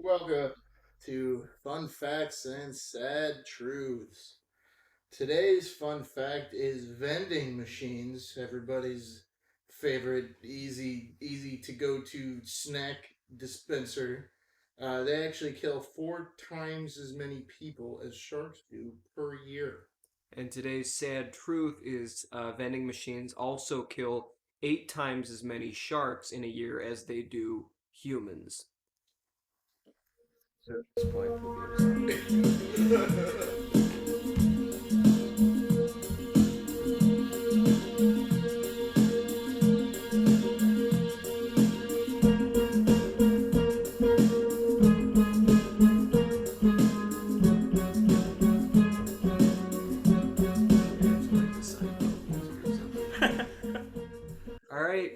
Welcome to Fun Facts and Sad Truths. Today's fun fact is vending machines, everybody's favorite easy to go to snack dispenser. They actually kill 4 times as many people as sharks do per year. And today's sad truth is vending machines also kill 8 times as many sharks in a year as they do humans. So at this point, we'll be able to stop. All right.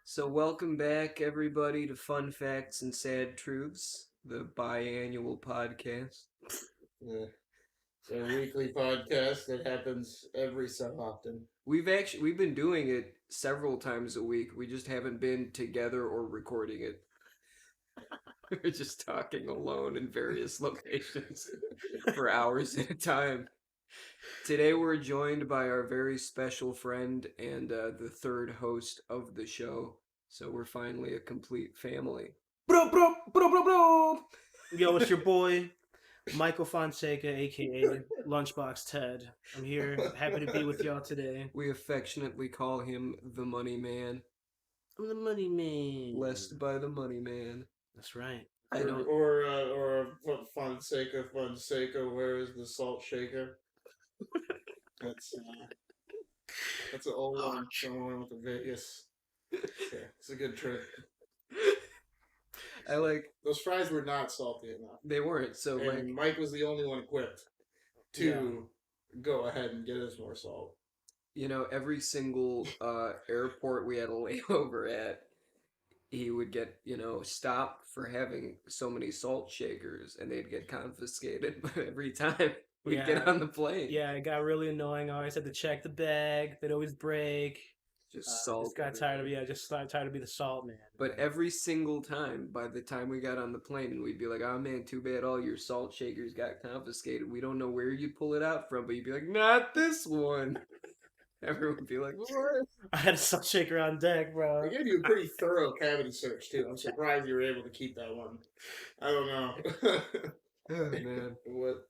So welcome back, everybody, to Fun Facts and Sad Truths, the biannual podcast. Yeah. It's a weekly podcast that happens every so often. We've been doing it several times a week. We just haven't been together or recording it. We're just talking alone in various locations for hours at a time. Today we're joined by our very special friend and the third host of the show. So we're finally a complete family. Bro, bro, bro, bro, bro. Yo, it's your boy, Michael Fonseca, aka Lunchbox Ted. I'm here, happy to be with y'all today. We affectionately call him the Money Man, I'm the money man. blessed by the Money Man. That's right. I don't. Or Fonseca, where is the salt shaker? That's an old one. Someone with the Vegas. Yeah, it's a good trick. I like. Those fries were not salty enough, They weren't. So and like, Mike was the only one equipped to go ahead and get us more salt. every single airport we had a layover at, he would get, stopped for having so many salt shakers and they'd get confiscated every time we'd get on the plane. Yeah, it got really annoying. I always had to check the bag. They'd always break. Just salt. Just got tired of just tired to be the salt man. But every single time, by the time we got on the plane, and we'd be like, "Oh man, too bad all your salt shakers got confiscated. We don't know where you pull it out from," but you'd be like, "Not this one." Everyone would be like, "What?" I had a salt shaker on deck, They bro. gave you a pretty thorough cavity search too. I'm surprised you were able to keep that one. I don't know. Oh man. What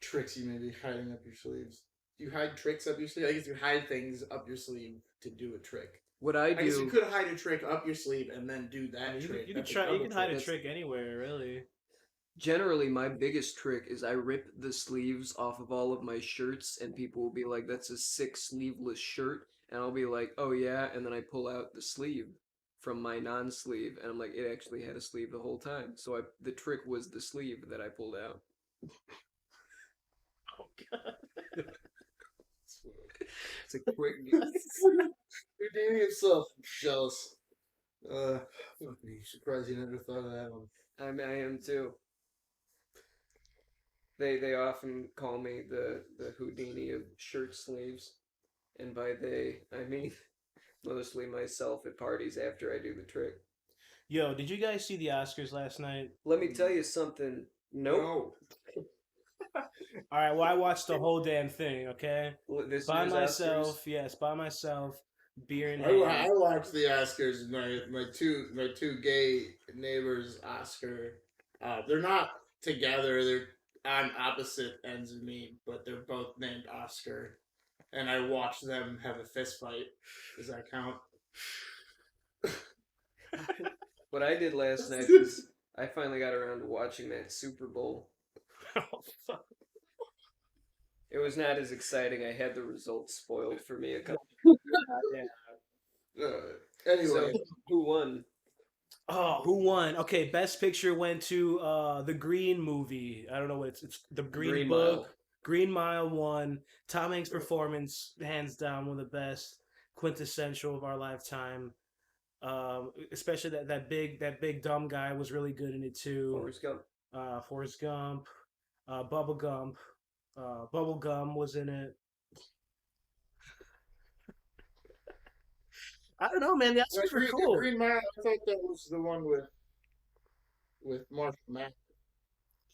tricks you may be hiding up your sleeves? Do you hide tricks up your sleeve? I guess you hide things up your sleeve to do a trick. What I I guess you do, could hide a trick up your sleeve and then do I that mean, trick. you can That's try. You another can hide a That's- trick anywhere, really. generally, my biggest trick is I rip the sleeves off of all of my shirts, and people will be like, "That's a sick sleeveless shirt," and I'll be like, "Oh yeah," and then I pull out the sleeve from my non-sleeve, and I'm like, it actually had a sleeve the whole time. So the trick was the sleeve that I pulled out. Oh god. It's a quick. Redeeming himself. Jealous. Surprised you never thought of that one. I am too. They often call me the Houdini of shirt sleeves, and by they I mean mostly myself at parties after I do the trick. Yo, did you guys see the Oscars last night? Let me tell you something. Nope. No. All right, well, I watched the whole damn thing. Okay, This by year's myself. Oscars. Yes, by myself. Beer in I hand. watched the Oscars. My two gay neighbors Oscar. They're not together. They're on opposite ends of me, but they're both named Oscar. And I watched them have a fist fight. Does that count? What I did last night was I finally got around to watching that Super Bowl. Oh, fuck. It was not as exciting. I had the results spoiled for me a couple. Yeah. Anyway, So who won? Oh, who won? Okay, Best Picture went to the Green movie. I don't know what it's the Green Book. Mile. Green Mile won. Tom Hanks' performance, hands down, one of the best, quintessential of our lifetime. Especially that big dumb guy was really good in it too. Forrest Gump. Forrest Gump, Bubble Gump, Bubble Gum was in it. I don't know, man. The Oscars were The cool. Green Mile. I thought that was the one with with Marshall Mathers,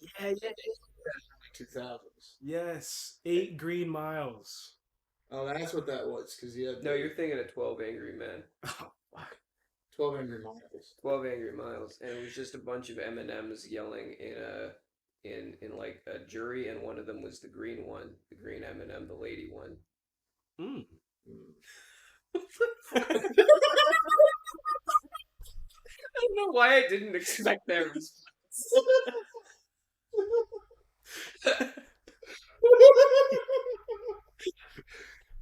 Yeah, yeah. 2000s. Yes, 8 Green Miles. Oh, that's what that was, because he had No, the you're thinking of 12 Angry Men. Oh, fuck. 12 Angry Miles. 12 Angry Miles, and it was just a bunch of M&Ms yelling in like a jury, and one of them was the green one, the green M&M, the lady one. Mm. Mm. I don't know why I didn't expect that response.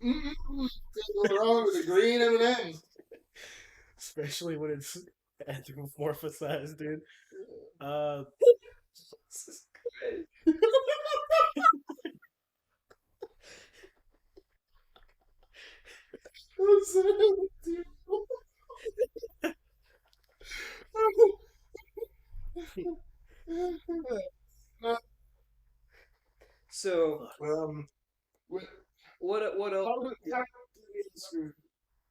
Can't go wrong with the green M&Ms. Especially when it's anthropomorphized, dude. Uh, Jesus Christ. I'm sorry, dude. So what, what else? how do the Oscars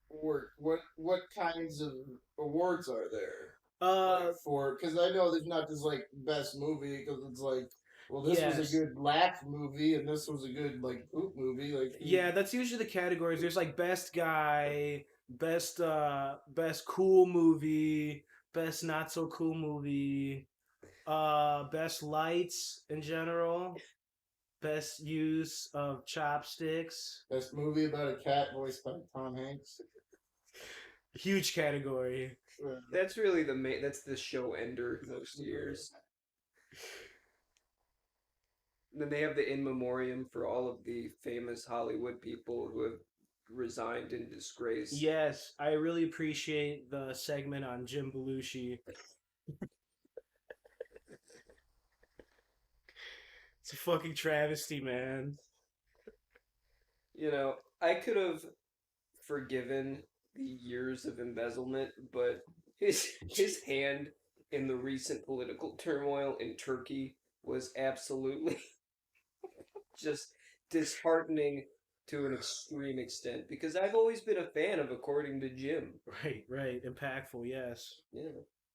work? What kinds of awards are there? uh, Like for, because I know there's not just like best movie, because it's like, well, this was yes. a good laugh movie and this was a good like poop movie. Like, Yeah, that's usually the categories. There's like best guy, best cool movie, best not so cool movie, best lights in general, best use of chopsticks. best movie about a cat voiced by Tom Hanks. Huge category. That's really the main. That's the show ender most years. And then they have the in memoriam for all of the famous Hollywood people who have resigned in disgrace. Yes, I really appreciate the segment on Jim Belushi. It's a fucking travesty, man. You know, I could have forgiven the years of embezzlement, but his hand in the recent political turmoil in Turkey was absolutely just disheartening to an extreme extent because I've always been a fan of According to Jim. Right. Impactful, yes. Yeah.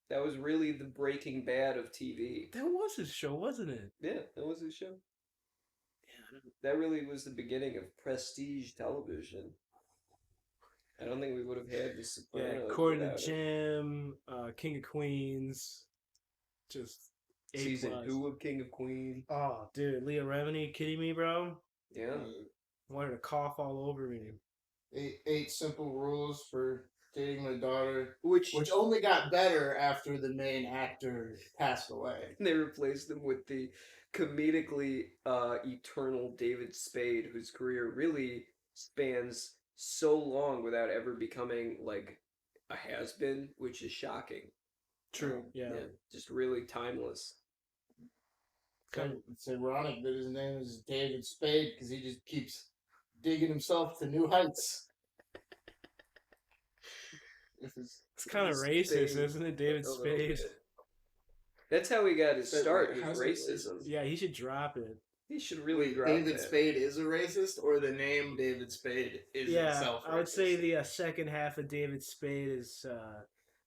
That was really the Breaking Bad of TV. That was his show, wasn't it? Yeah, that was his show. Yeah, That really was the beginning of prestige television. I don't think we would have had The yeah. Sopranos According to without it. Jim, King of Queens, just A Season plus. 2 of King of Queens. Oh, dude, Leah Remini, kidding me, bro? Yeah. Wanted to cough all over me. Eight simple rules for dating my daughter, Which which only got better after the main actor passed away. they replaced them with the comedically eternal David Spade, whose career really spans so long without ever becoming like a has-been, which is shocking. True, yeah. Just really timeless. It's ironic that his name is David Spade because he just keeps digging himself to new heights. It's kind of racist, isn't it, David A little Spade? bit. That's how he got his That- start, was how's it racism. Yeah, he should drop it. He should really Wait, drop David that. Spade is a racist, or the name David Spade is Yeah, itself racist? I would say the second half of David Spade is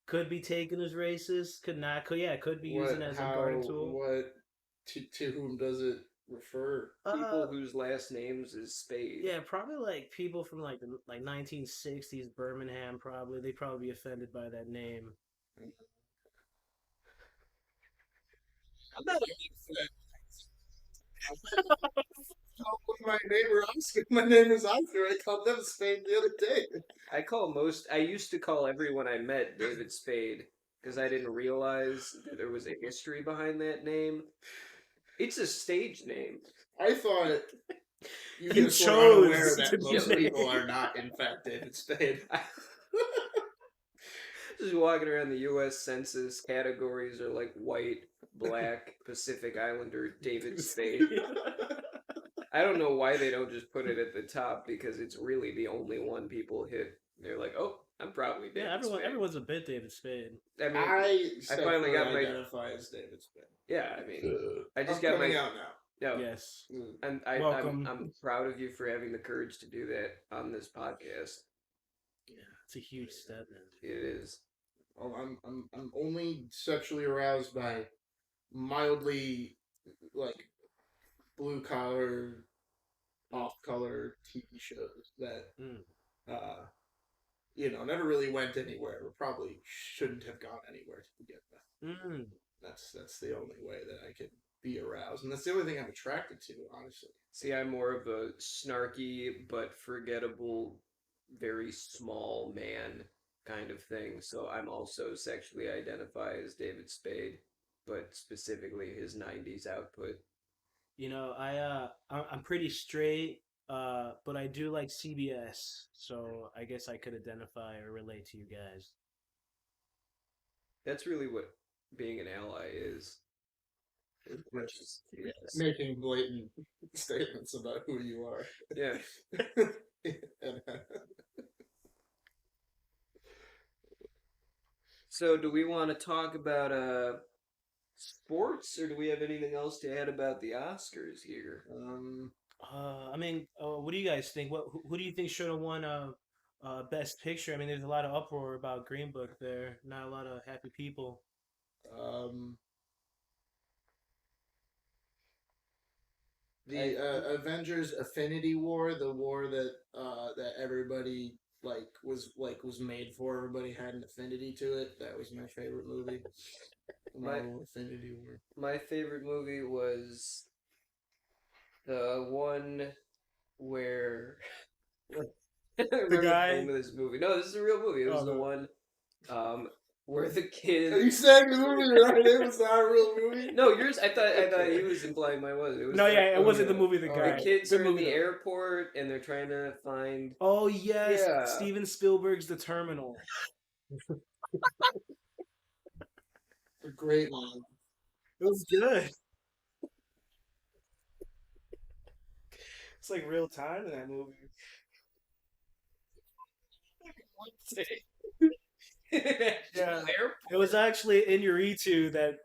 could be taken as racist, could not. Could be used as a guarding tool. What to whom does it refer? People whose last names is Spade. Yeah, probably like people from like the 1960s Birmingham. Probably they'd probably be offended by that name. I'm not a big fan. My neighbor Oscar. My name is Oscar. I called them Spade the other day. I used to call everyone I met David Spade because I didn't realize that there was a history behind that name. It's a stage name. I thought you You just were chose unaware to that be most named. people are not, in fact, David Spade. Just walking around the U.S. Census, categories are like white, black, Pacific Islander, David Spade. I don't know why they don't just put it at the top because it's really the only one people hit. They're like, oh, I'm probably David Yeah, Spade. everyone's a bit David Spade. I mean, I finally got my- identify as David Spade. yeah, I mean, I just I'm got coming my. out now. No, Yes. and Welcome. I'm proud of you for having the courage to do that on this podcast. Yeah, it's a huge step, man. It is. Oh, I'm only sexually aroused by mildly like blue collar, off color TV shows that Mm. uh, never really went anywhere, or probably shouldn't have gone anywhere to begin with. Mm. That's the only way that I can be aroused, and that's the only thing I'm attracted to, honestly. See, I'm more of a snarky but forgettable, very small man kind of thing. So I'm also sexually identify as David Spade, but specifically his '90s output. I'm pretty straight, but I do like CBS, so I guess I could identify or relate to you guys. That's really what being an ally is. As much as yes. Making blatant statements about who you are. Yeah. So, do we want to talk about sports, or do we have anything else to add about the Oscars here? What do you guys think? Who do you think should have won Best Picture? I mean, there's a lot of uproar about Green Book there. Not a lot of happy people. um, the Avengers Affinity War, the war that everybody was made for. Everybody had an affinity to it. That was my favorite movie. Marvel Affinity War. My favorite movie was the one where The guy. The name of this movie. No, this is a real movie. It was the one where the kid. Are you saying the movie right? It was not a real movie. No, yours. I thought he was implying mine was. It was No, yeah, it wasn't yeah. the movie. The guy. The kids Good are in movie, the though. airport and they're trying to find. Oh yes, Yeah. Steven Spielberg's The Terminal. A great one. It was good. It's like real time in that movie. Yeah. It was actually Inuritu that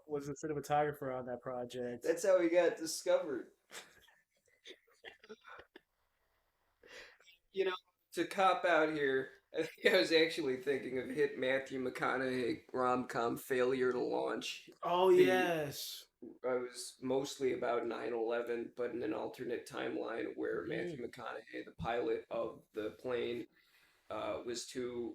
was the cinematographer on that project. That's how he got discovered. To cop out here, I think I was actually thinking of hit Matthew McConaughey rom-com Failure to Launch. Oh yes. I was mostly about 9/11, but in an alternate timeline where Matthew McConaughey, the pilot of the plane, was too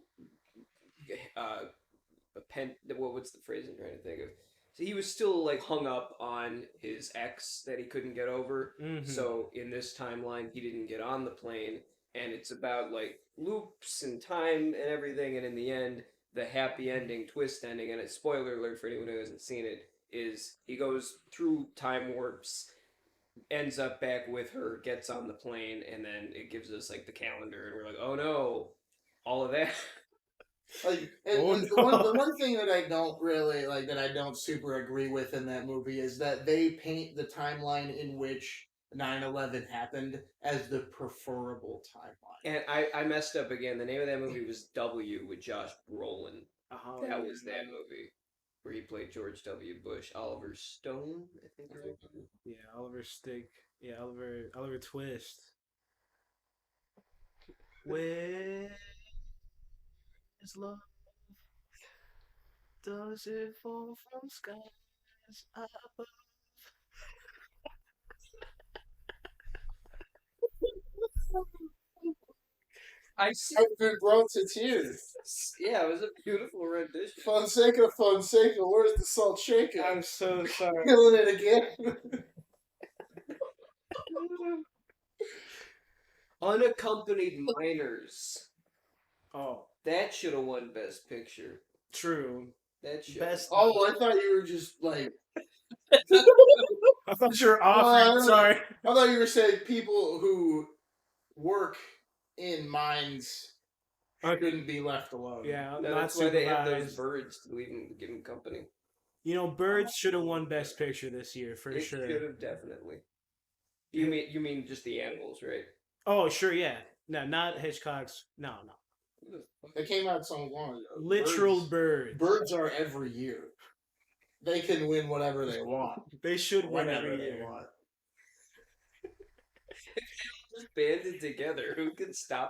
what's the phrase I'm trying to think of? So he was still like hung up on his ex that he couldn't get over. Mm-hmm. So in this timeline, he didn't get on the plane, and it's about like loops and time and everything. And in the end, the happy ending, twist ending, and it's spoiler alert for anyone who hasn't seen it, is he goes through time warps, ends up back with her, gets on the plane, and then it gives us like the calendar, and we're like, oh no, all of that. The one thing that I don't really like, that I don't super agree with in that movie, is that they paint the timeline in which 9/11 happened as the preferable timeline. And I messed up again. The name of that movie was W with Josh Brolin. Oh, That was that movie where he played George W. Bush. Oliver Stone, I think. Yeah, Oliver Stick. Yeah, Oliver Twist. Where is love? Does it fall from skies above? I see. I've been brought to tears. Yeah, it was a beautiful rendition. Fonseca, where's the salt shaker? I'm so sorry. Killing it again. Unaccompanied Minors. Oh, That should have won Best Picture. true. That should. Best. Oh, I thought you were just like. I thought you were off. Sorry. I thought you were saying people who work in mines shouldn't be left alone. Yeah, No, not that's why they have those supervised. birds to give them company. Birds should have won Best Picture this year for It sure. should have definitely. You mean just the animals, right? Oh, sure, yeah. No, not Hitchcock's. No. They came out so long ago. Literal birds. Birds are every year. They can win whatever they want. They should win Whenever every they year. want. Just banded together. Who can stop?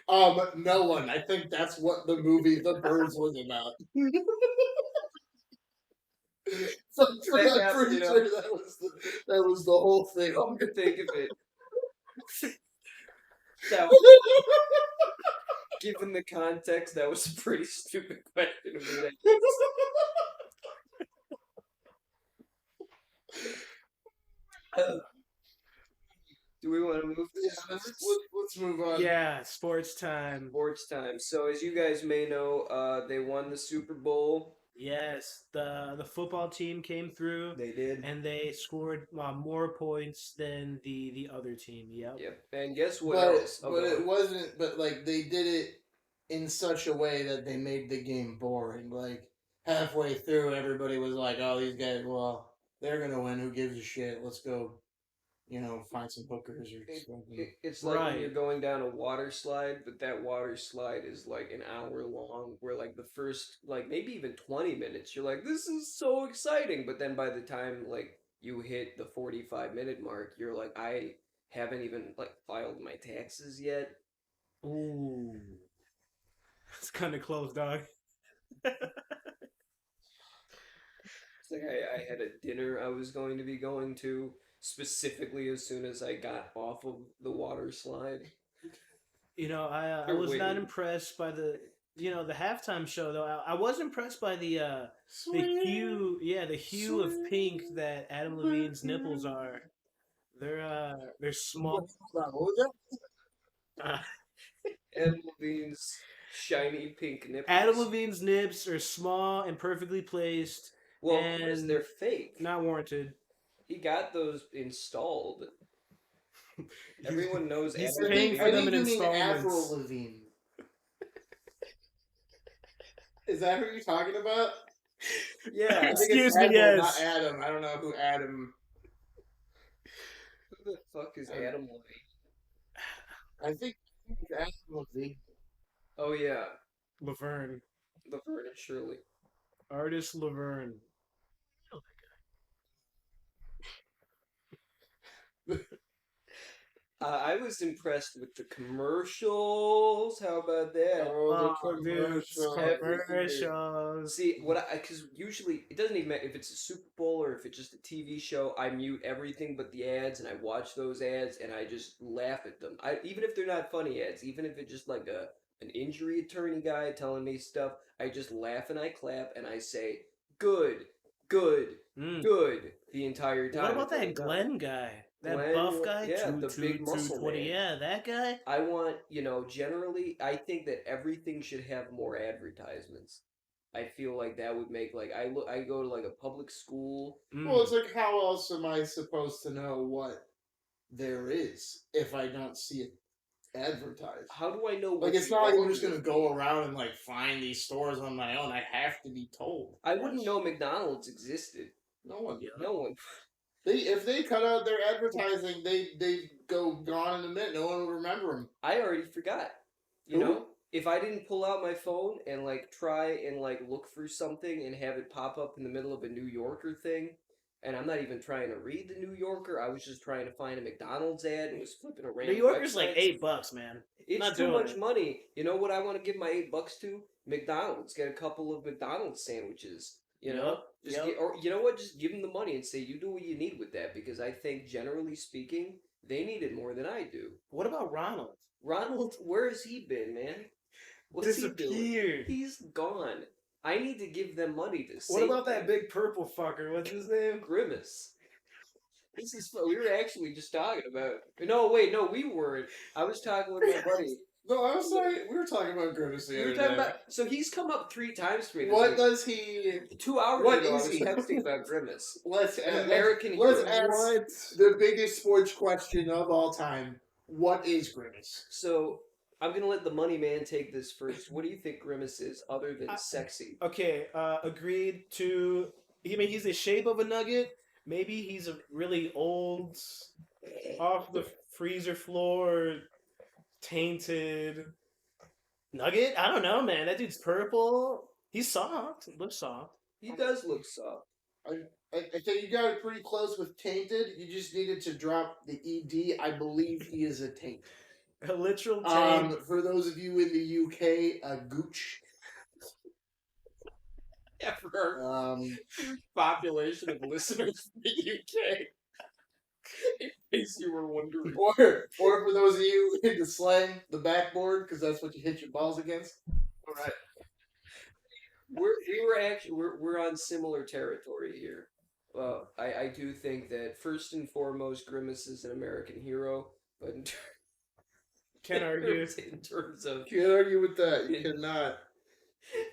No one. I think that's what the movie The Birds was about. I'm pretty sure that was the whole thing. Come to think of it, that given the context, that was a pretty stupid question of me. Do we want to move to Let's move on. Yeah, sports time. sports time? So, as you guys may know, they won the Super Bowl. Yes, the football team came through They did. and they scored more points than the other team. Yep. Yep. And guess what But else? Oh, but go it on. wasn't. But like they did it in such a way that they made the game boring. Like halfway through, everybody was like, "Oh, these guys. Well, they're gonna win. Who gives a shit? Let's go. Find some hookers or something." It's like when Right. you're going down a water slide, but that water slide is like an hour long, where like the first, like maybe even 20 minutes, you're like, this is so exciting. But then by the time like you hit the 45-minute mark, you're like, I haven't even like filed my taxes yet. Ooh, it's kind of close, dog. It's like I had a dinner I was going to be going to specifically as soon as I got off of the water slide. I You're was not waiting. impressed by the halftime show though. I was impressed by the hue of pink that Adam Levine's nipples are. They're small. What was that? Uh, Ed Levine's shiny pink nipples. Adam Levine's nips are small and perfectly placed Well, of course, and they're fake. not warranted. He got those installed. Everyone knows he's Adam paying for I them think in you mean Avril installments. Lavigne. Is that who you're talking about? Yeah. I think Excuse it's me, Avril, yes. not Adam. I don't know who Adam. Who the fuck is Adam Levine? I think it's Adam Levine. Oh yeah, Laverne, Laverne and Shirley. artist Laverne. I was impressed with the commercials. How about that? Oh, Oh, dude, commercials. See because usually it doesn't even matter if it's a Super Bowl or if it's just a TV show. I mute everything but the ads and I watch those ads and I just laugh at them. Even if they're not funny ads, even if it's just like an injury attorney guy telling me stuff, I just laugh and I clap and I say good, good, Mm. good the entire time. What about that until I'm Glenn done. guy? That Glenn, buff guy? yeah, the big muscle 220. man. Yeah, that guy? I want, generally, I think that everything should have more advertisements. I feel like that would make I go to like a public school. Well, it's like, how else am I supposed to know what there is if I don't see it advertised? How do I know? Like, what it's the not like I'm order just gonna is? go around and like find these stores on my own. I have to be told. I wouldn't know McDonald's existed. No one. No one. If they cut out their advertising, they go gone in a minute. No one will remember them. I already forgot. You Who? know, if I didn't pull out my phone and like try and like look for something and have it pop up in the middle of a New Yorker thing, and I'm not even trying to read the New Yorker. I was just trying to find a McDonald's ad and was flipping around. New Yorker's like $8, man. It's Not too doing much it. money. You know what I want to give my $8 to? McDonald's. Get a couple of McDonald's sandwiches. You know, or you know what? Just give them the money and say you do what you need with that because I think generally speaking, they need it more than I do. What about Ronald? Ronald, where has he been, man? What's he doing? Disappeared. He's gone. I need to give them money to What save about that them. big purple fucker? What's his name? Grimace? This is we were actually just talking about. No, wait, no, we weren't. I was talking with my buddy. No, I was sorry. We were talking about Grimace the We other were talking day. about. So he's come up 3 times for me. this What week. does he? 2 hours what ago, I is was he? texting about Grimace. Let's An American let's hero. ask the biggest sports question of all time. What is Grimace? So I'm gonna let the money man take this first. What do you think Grimace is, other than sexy? Okay, agreed to. I mean, he's the shape of a nugget. Maybe he's a really old, off the freezer floor, tainted nugget. I don't know, man. That dude's purple. He's soft. Looks soft. He does look soft. I think you got it pretty close with tainted. You just needed to drop the ed. I believe he is a taint. A literal taint. For those of you in the UK, a gooch. Yeah, for our huge population of listeners from the UK. In case you were wondering. or for those of you into slang, the backboard, because that's what you hit your balls against. All right. We're on similar territory here. Well, I do think that first and foremost, Grimace is an American hero, but Can't argue. in terms of Can't argue with that. You in, cannot.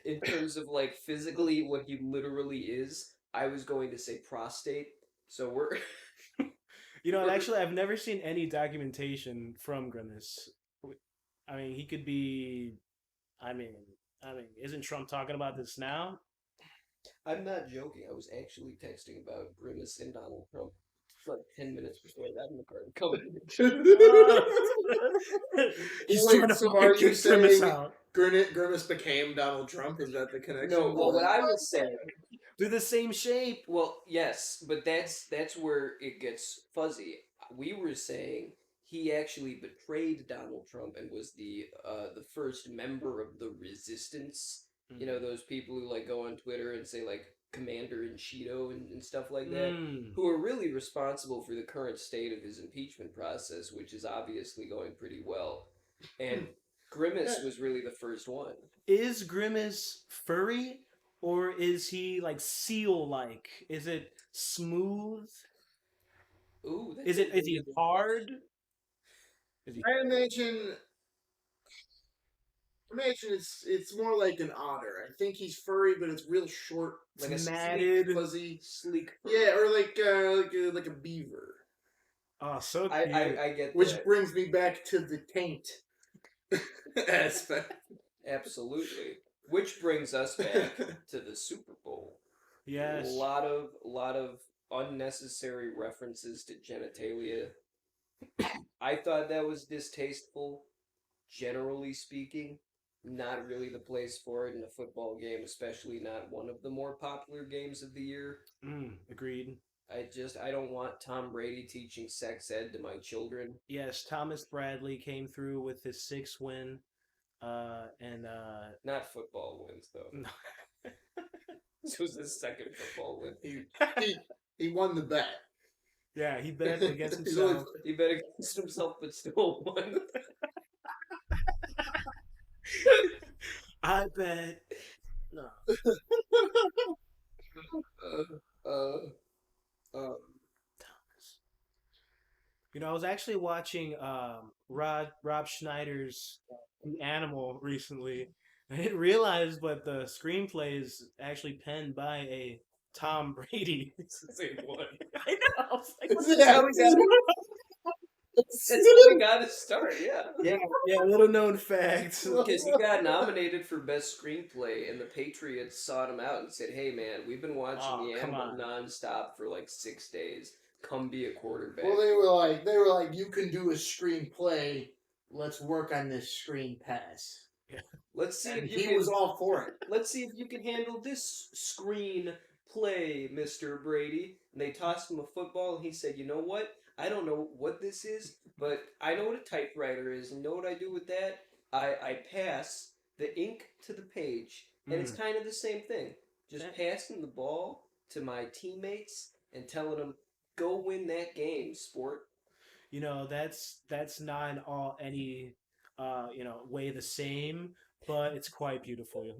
in terms of like physically what he literally is, I was going to say prostate. So we're You know, and actually, I've never seen any documentation from Grimace. I mean, he could be. I mean, isn't Trump talking about this now? I'm not joking. I was actually texting about Grimace and Donald Trump like 10 minutes before that in the car. Coming. He's Wait, trying to so fucking are you kick Grimace saying out. Grimace became Donald Trump? Is that the connection? No, well, what I was saying. They're the same shape. Well, yes, but that's where it gets fuzzy. We were saying he actually betrayed Donald Trump and was the first member of the resistance. You know, those people who like go on Twitter and say like Commander in Cheeto and stuff like that, who are really responsible for the current state of his impeachment process, which is obviously going pretty well. And Grimace was really the first one. Is Grimace furry or is he like seal-like? Is it smooth? Ooh, Is he hard? Is he I imagine it's more like an otter. I think he's furry, but it's real short, like It's a matted. fuzzy. sleek. Yeah, or like a beaver. Oh, so I, cute. I get Which that. brings me back to the taint aspect. Absolutely. Which brings us back to the Super Bowl. Yes. A lot of unnecessary references to genitalia. I thought that was distasteful, generally speaking. Not really the place for it in a football game, especially not one of the more popular games of the year. Agreed. I don't want Tom Brady teaching sex ed to my children. Yes, Thomas Bradley came through with his 6th win. Not football wins though. This was his second football win. He won the bet. Yeah, he bet against He's only- himself. He bet against himself, but still won. I bet. No. You know, I was actually watching Rob Schneider's The Animal recently. I didn't realize, but the screenplay is actually penned by a Tom Brady. It's the same one. I know. I was like, That's how That's how we got to start, yeah. yeah, little known fact. Because he got nominated for Best Screenplay, and the Patriots sought him out and said, "Hey, man, we've been watching The come Animal on. nonstop for like 6 days. Come be a quarterback." Well, they were like, you can do a screenplay. Let's work on this screen pass. Let's see And if you he can. was all for it. Let's see if you can handle this screen play, Mr. Brady. And they tossed him a football, and he said, "You know what? I don't know what this is, but I know what a typewriter is, and know what I do with that? I pass the ink to the page, and it's kind of the same thing. Just passing the ball to my teammates and telling them, go win that game, sport." You know, that's not in all any way the same, but it's quite beautiful.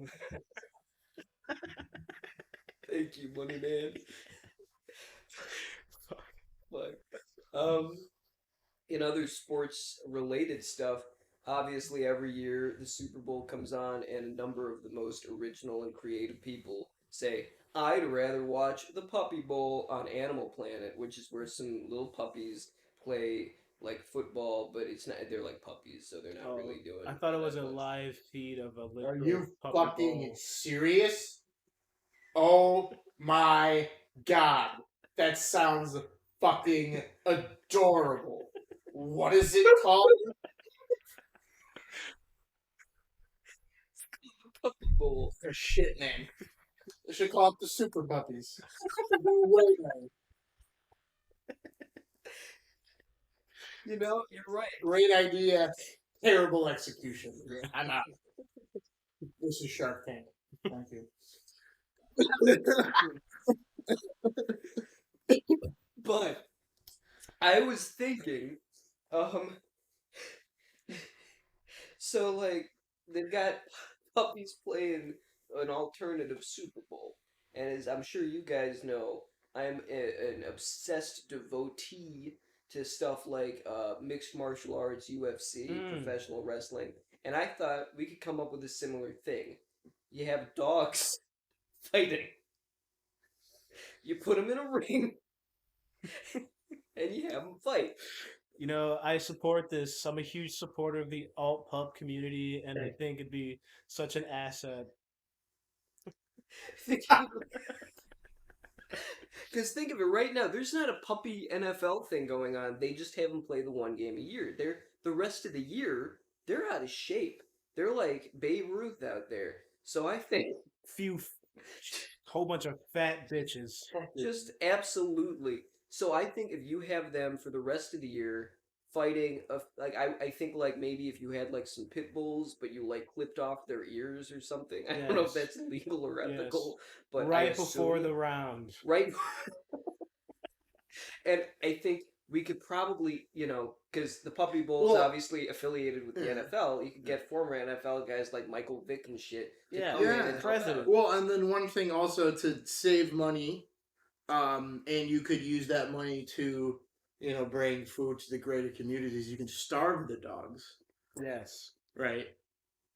Thank you, money man. Fuck. In other sports related stuff, obviously every year the Super Bowl comes on and a number of the most original and creative people say, "I'd rather watch the Puppy Bowl on Animal Planet," which is where some little puppies play like football, but it's not, they're like puppies, so they're not really doing I thought it was that a much. live feed of a Are literal you puppy fucking bowl. serious? Oh my god. That sounds fucking adorable. What is it called? Puppy Bowl. A shit name. They should call it the Super Puppies. You know, you're right. Great idea. Terrible execution. I'm out. This is Shark Tank. Thank you. But I was thinking, um, so like they've got puppies playing an alternative Super Bowl, and as I'm sure you guys know, an obsessed devotee to stuff like mixed martial arts, UFC, Mm. professional wrestling, and I thought we could come up with a similar thing. You have dogs fighting. You put them in a ring, and you have them fight. You know, I support this. I'm a huge supporter of the alt pup community, and I think it'd be such an asset. Because think of it right now, there's not a puppy NFL thing going on. They just have them play the one game a year. The rest of the year, they're out of shape. They're like Babe Ruth out there. So I think Few, whole bunch of fat bitches. just absolutely. So I think if you have them for the rest of the year fighting, like I think like maybe if you had like some pit bulls, but you like clipped off their ears or something. I don't know if Yes. that's legal or Yes. ethical, but I Right before assume the round. right. And I think we could probably, because the Puppy Bowl is Well, obviously affiliated with the yeah. NFL, you could get former NFL guys like Michael Vick and shit to Yeah, come in Yeah. and help president. out. Well, and then one thing also to save money, and you could use that money to, bring food to the greater communities. You can starve the dogs, Yes. right?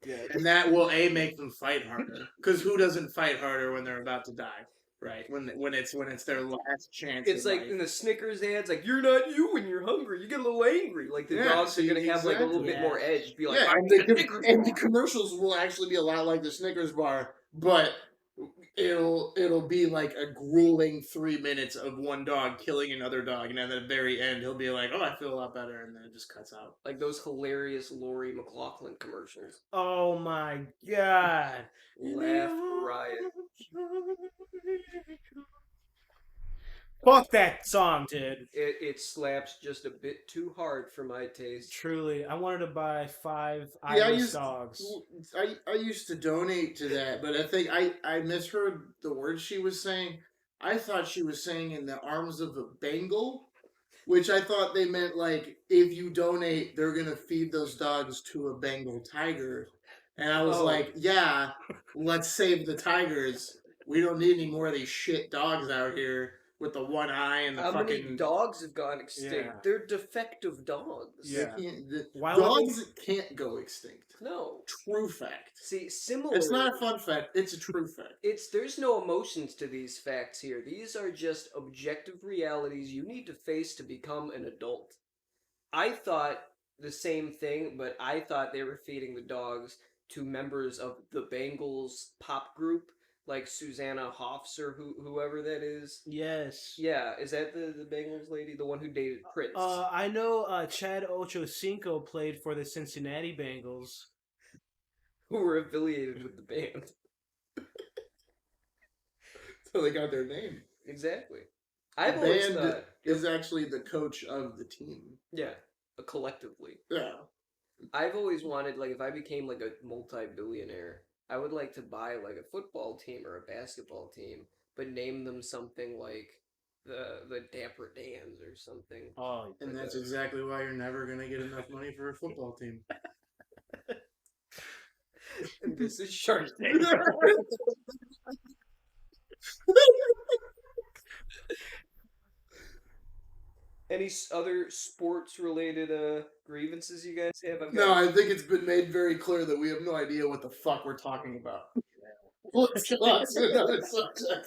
Yes. And that will make them fight harder. Because who doesn't fight harder when they're about to die, right? When it's their last chance. It's in like life. in the Snickers ads, like, you're not you when you're hungry. You get a little angry. Like, the dogs so are going to have, like, a little exactly. bit more edge. Be like, Yeah, "I'm and the Snickers and the bar." commercials will actually be a lot like the Snickers bar, but it'll be like a grueling 3 minutes of one dog killing another dog, and at the very end he'll be like, "Oh, I feel a lot better," and then it just cuts out. Like those hilarious Lori McLaughlin commercials. Oh my god. Laugh riot. Fuck that song, dude. It slaps just a bit too hard for my taste. Truly, I wanted to buy 5 Yeah, eyeless dogs. I used to donate to that, but I think I misheard the words she was saying. I thought she was saying in the arms of a Bengal, which I thought they meant like if you donate, they're gonna feed those dogs to a Bengal tiger, and I was Oh. like, yeah, let's save the tigers. We don't need any more of these shit dogs out here with the one eye and the How fucking. many dogs have gone extinct? Yeah. They're defective dogs. They Yeah. can't, Why would dogs can't go extinct. No. True fact. See, similar. It's not a fun fact. It's a true fact. There's no emotions to these facts here. These are just objective realities you need to face to become an adult. I thought the same thing, but I thought they were feeding the dogs to members of the Bengals pop group, like Susanna Hoffs or whoever that is. Yes. Yeah, is that the Bengals lady, the one who dated Prince? I know Chad Ochocinco played for the Cincinnati Bengals. Who were affiliated with the band. So they got their name. Exactly. The I've always band thought, is actually the coach of the team. yeah, collectively. Yeah. I've always wanted, like, if I became like a multi-billionaire, I would like to buy like a football team or a basketball team, but name them something like the Dapper Dans or something. Oh, And Like that's a- exactly why you're never going to get enough money for a football team. And this is Shark Tank. Any other sports-related grievances you guys have? No, I think it's been made very clear that we have no idea what the fuck we're talking about. Let's on to another subject.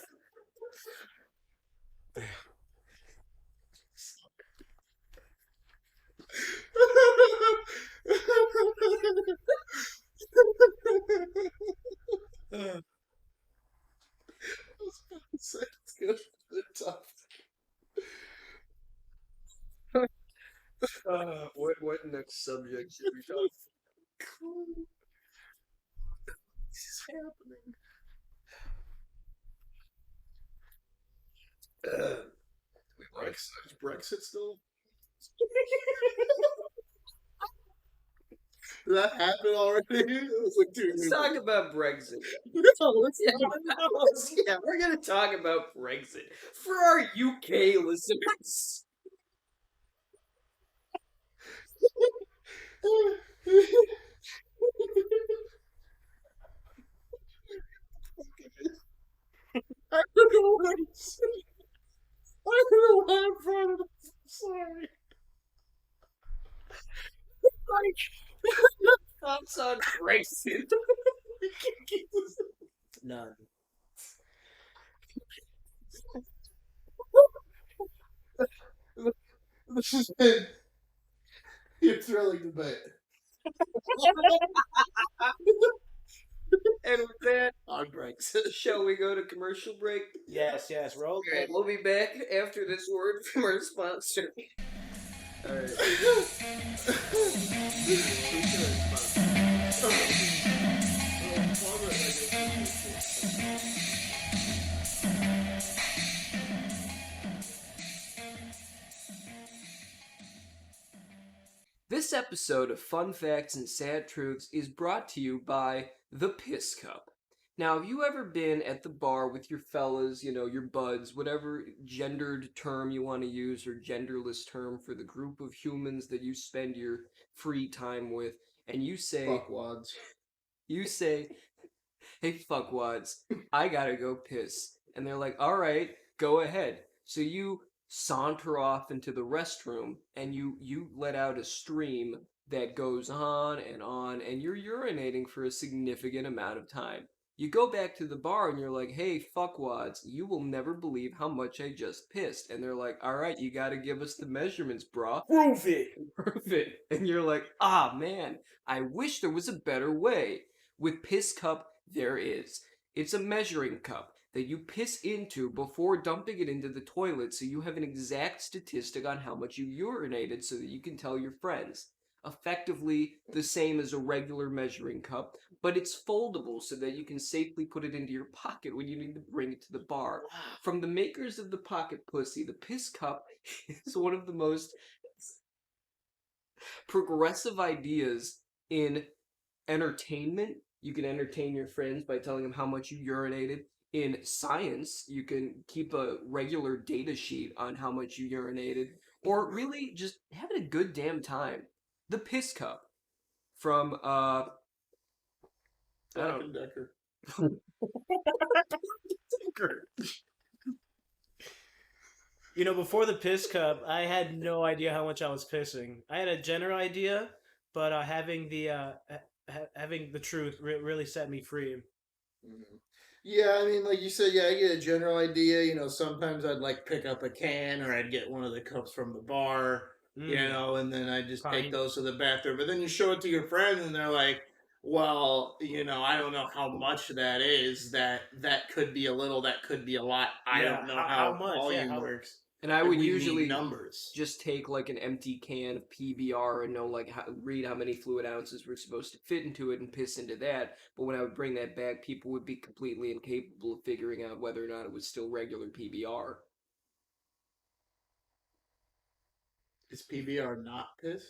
It's good. It's tough. What next subject should we talk? This is happening. Is Brexit still? That happened already? It was like 2 Let's years talk ago. about Brexit. No, let's Yeah, not. yeah, we're gonna talk about Brexit for our UK listeners. I don't know what I'm saying. I don't know why I'm proud of this. I'm sorry. Thoughts on Brexit? We can't keep this. None. This has been a thrilling debate. And with that, On Brexit. shall we go to commercial break? Yes, roll. Okay, we'll be back after this word from our sponsor. All right. This episode of Fun Facts and Sad Truths is brought to you by the Piss Cup. Now, have you ever been at the bar with your fellas, your buds, whatever gendered term you want to use or genderless term for the group of humans that you spend your free time with, and you say, Fuckwads. hey, fuckwads, I gotta go piss. And they're like, all right, go ahead. So you saunter off into the restroom and you let out a stream that goes on, and you're urinating for a significant amount of time. You go back to the bar and you're like, hey, fuckwads, you will never believe how much I just pissed. And they're like, all right, you gotta give us the measurements, brah. Prove it. Prove it. And you're like, ah, man, I wish there was a better way. With Piss Cup, there is. It's a measuring cup that you piss into before dumping it into the toilet, so you have an exact statistic on how much you urinated so that you can tell your friends. Effectively the same as a regular measuring cup, but it's foldable so that you can safely put it into your pocket when you need to bring it to the bar. From the makers of the pocket pussy, the Piss Cup is one of the most progressive ideas in entertainment. You can entertain your friends by telling them how much you urinated. In science, you can keep a regular data sheet on how much you urinated, or really just having a good damn time. The Piss Cup from I Black don't and Decker. Before the piss cup, I had no idea how much I was pissing. I had a general idea, but having the truth really set me free. Mhm. Yeah, I mean, like you said, yeah, I get a general idea. Sometimes I'd like pick up a can or I'd get one of the cups from the bar, and then I just take Fine. those to the bathroom. But then you show it to your friends and they're like, well, I don't know how much that is. That could be a little, that could be a lot. I Yeah, don't know how how much? Yeah, volume how works. and I And would we need usually numbers. just take like an empty can of PBR and know like read how many fluid ounces were supposed to fit into it and piss into that. But when I would bring that back, people would be completely incapable of figuring out whether or not it was still regular PBR. Is PBR not piss?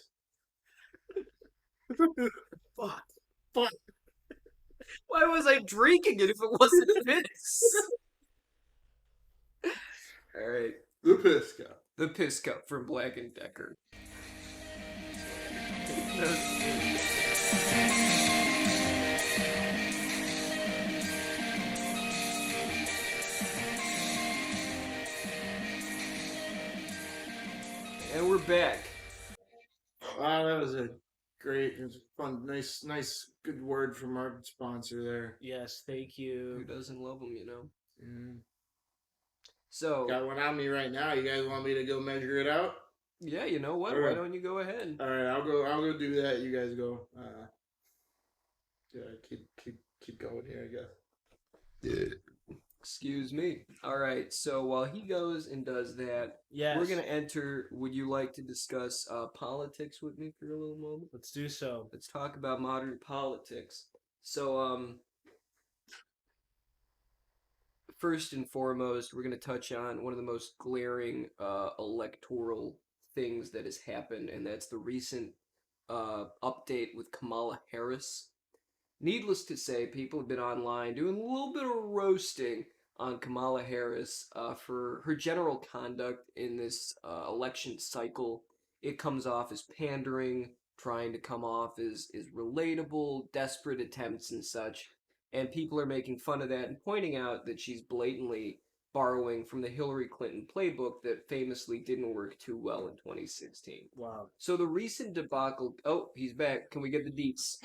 fuck. Fuck. Why was I drinking it if it wasn't piss? All right, The piss cup. the Piss Cup from Black and Decker. And we're back. Wow, that was a great, it was fun, nice, good word from our sponsor there. Yes, thank Who you. doesn't love them, Mm. So, Got one on me right now. You guys want me to go measure it out? yeah, you know what? All Why right. don't you go ahead? All right, I'll go do that. You guys go. Yeah, keep going here, I guess. Excuse me. All right, so while he goes and does that, Yes. we're going to enter. Would you like to discuss politics with me for a little moment? Let's do so. Let's talk about modern politics. So, first and foremost, we're going to touch on one of the most glaring electoral things that has happened, and that's the recent update with Kamala Harris. Needless to say, people have been online doing a little bit of roasting on Kamala Harris for her general conduct in this election cycle. It comes off as pandering, trying to come off as relatable, desperate attempts and such. And people are making fun of that and pointing out that she's blatantly borrowing from the Hillary Clinton playbook that famously didn't work too well in 2016. Wow. So the recent debacle. Oh, he's back. Can we get the deets?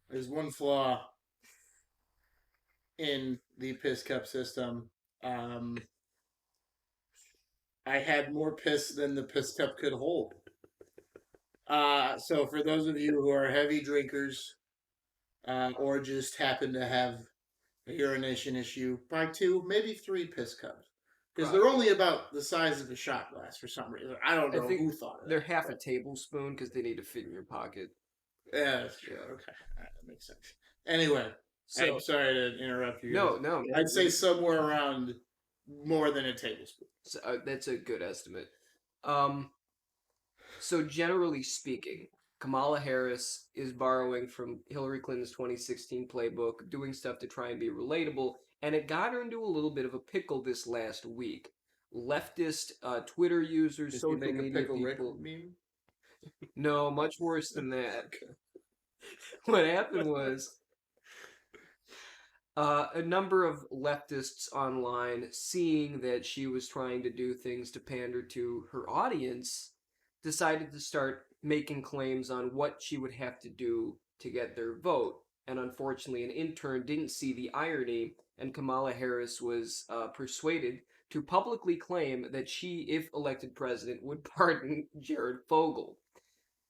There's one flaw in the piss cup system. Um, I had more piss than the piss cup could hold. So for those of you who are heavy drinkers, or just happen to have a urination issue, buy 2, maybe 3 piss cups. Because they're only about the size of a shot glass for some reason. I don't know who thought of that. They're half a tablespoon because they need to fit in your pocket. Yeah, that's true. Okay, that makes sense. Anyway, So I'm sorry to interrupt you. no, I'd say somewhere around more than a tablespoon. so, that's a good estimate. So generally speaking, Kamala Harris is borrowing from Hillary Clinton's 2016 playbook, doing stuff to try and be relatable, and it got her into a little bit of a pickle this last week. Leftist Twitter users, social media people. Meme? No, much worse than that. What happened was a number of leftists online, seeing that she was trying to do things to pander to her audience, decided to start making claims on what she would have to do to get their vote. And unfortunately, an intern didn't see the irony, and Kamala Harris was persuaded to publicly claim that she, if elected president, would pardon Jared Fogle.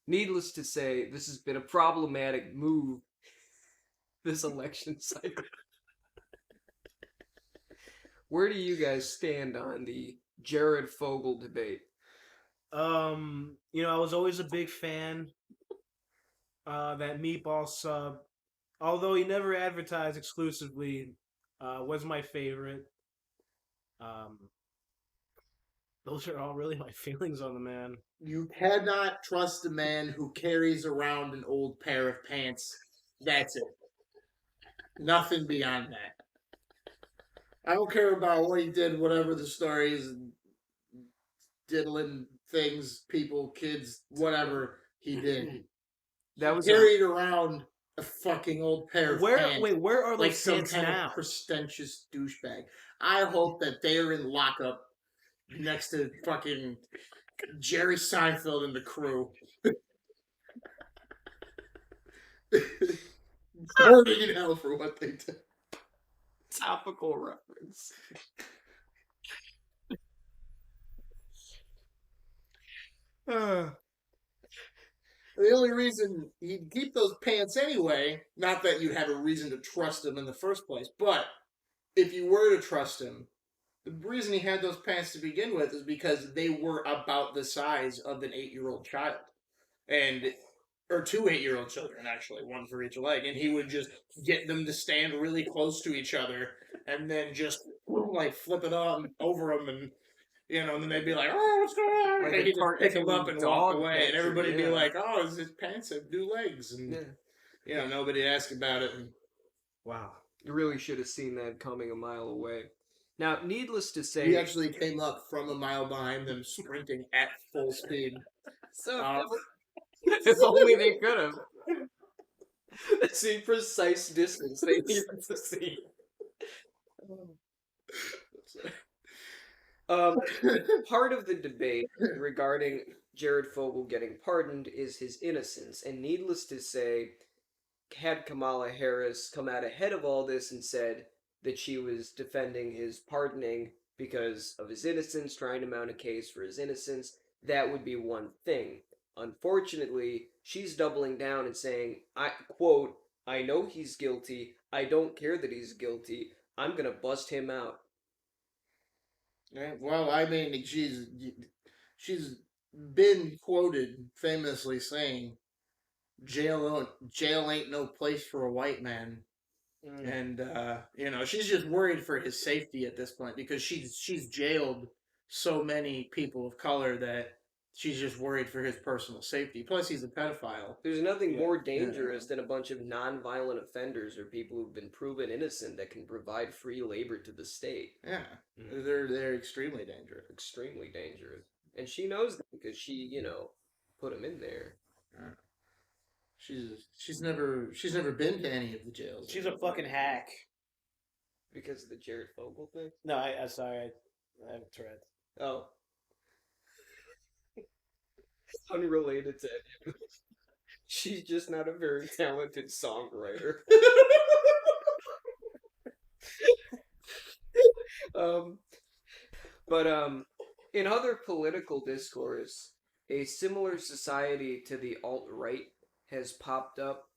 Needless to say, this has been a problematic move this election cycle. Where do you guys stand on the Jared Fogle debate? I was always a big fan. That meatball sub, although he never advertised exclusively, was my favorite. Those are all really my feelings on the man. You cannot trust a man who carries around an old pair of pants. That's it. Nothing beyond that. I don't care about what he did, whatever the story is, diddling things, people, kids, whatever he did. That was carried around a fucking old pair of pants. Wait, where are those like some pants kind now? of pretentious douchebag. I hope that they are in lockup next to fucking Jerry Seinfeld and the crew. Burning in hell for what they did. Topical reference. The only reason he'd keep those pants anyway, not that you'd have a reason to trust him in the first place, but if you were to trust him, the reason he had those pants to begin with is because they were about the size of an 8-year-old child. Or 2 8-year-old children, actually, one for each leg. And he would just get them to stand really close to each other and then just, like, flip it on over them and, and then they'd be like, oh, what's going on? Like and he'd just pick them up and walk away. And everybody'd be like, oh, his pants have new legs. And, nobody asked about it. And, wow. You really should have seen that coming a mile away. Now, needless to say... He actually came up from a mile behind them, sprinting at full speed. So, if only they could have. That's the precise distance they needed to see. Part of the debate regarding Jared Fogle getting pardoned is his innocence, and needless to say, had Kamala Harris come out ahead of all this and said that she was defending his pardoning because of his innocence, trying to mount a case for his innocence, that would be one thing. Unfortunately, she's doubling down and saying, quote, I know he's guilty, I don't care that he's guilty, I'm gonna bust him out. Well, I mean, she's been quoted famously saying, jail ain't no place for a white man. And she's just worried for his safety at this point because she's jailed so many people of color that she's just worried for his personal safety. Plus, he's a pedophile. There's nothing Yeah. more dangerous than a bunch of non-violent offenders or people who've been proven innocent that can provide free labor to the state. Yeah, Mhm. they're extremely dangerous. Extremely dangerous. And she knows that because she, put him in there. Yeah. She's never been to any of the jails. She's a fucking hack. Because of the Jared Fogle thing? No, I'm sorry. I have Tourette's. Oh. Unrelated to any of it. She's just not a very talented songwriter. um, but in other political discourse, a similar society to the alt-right has popped up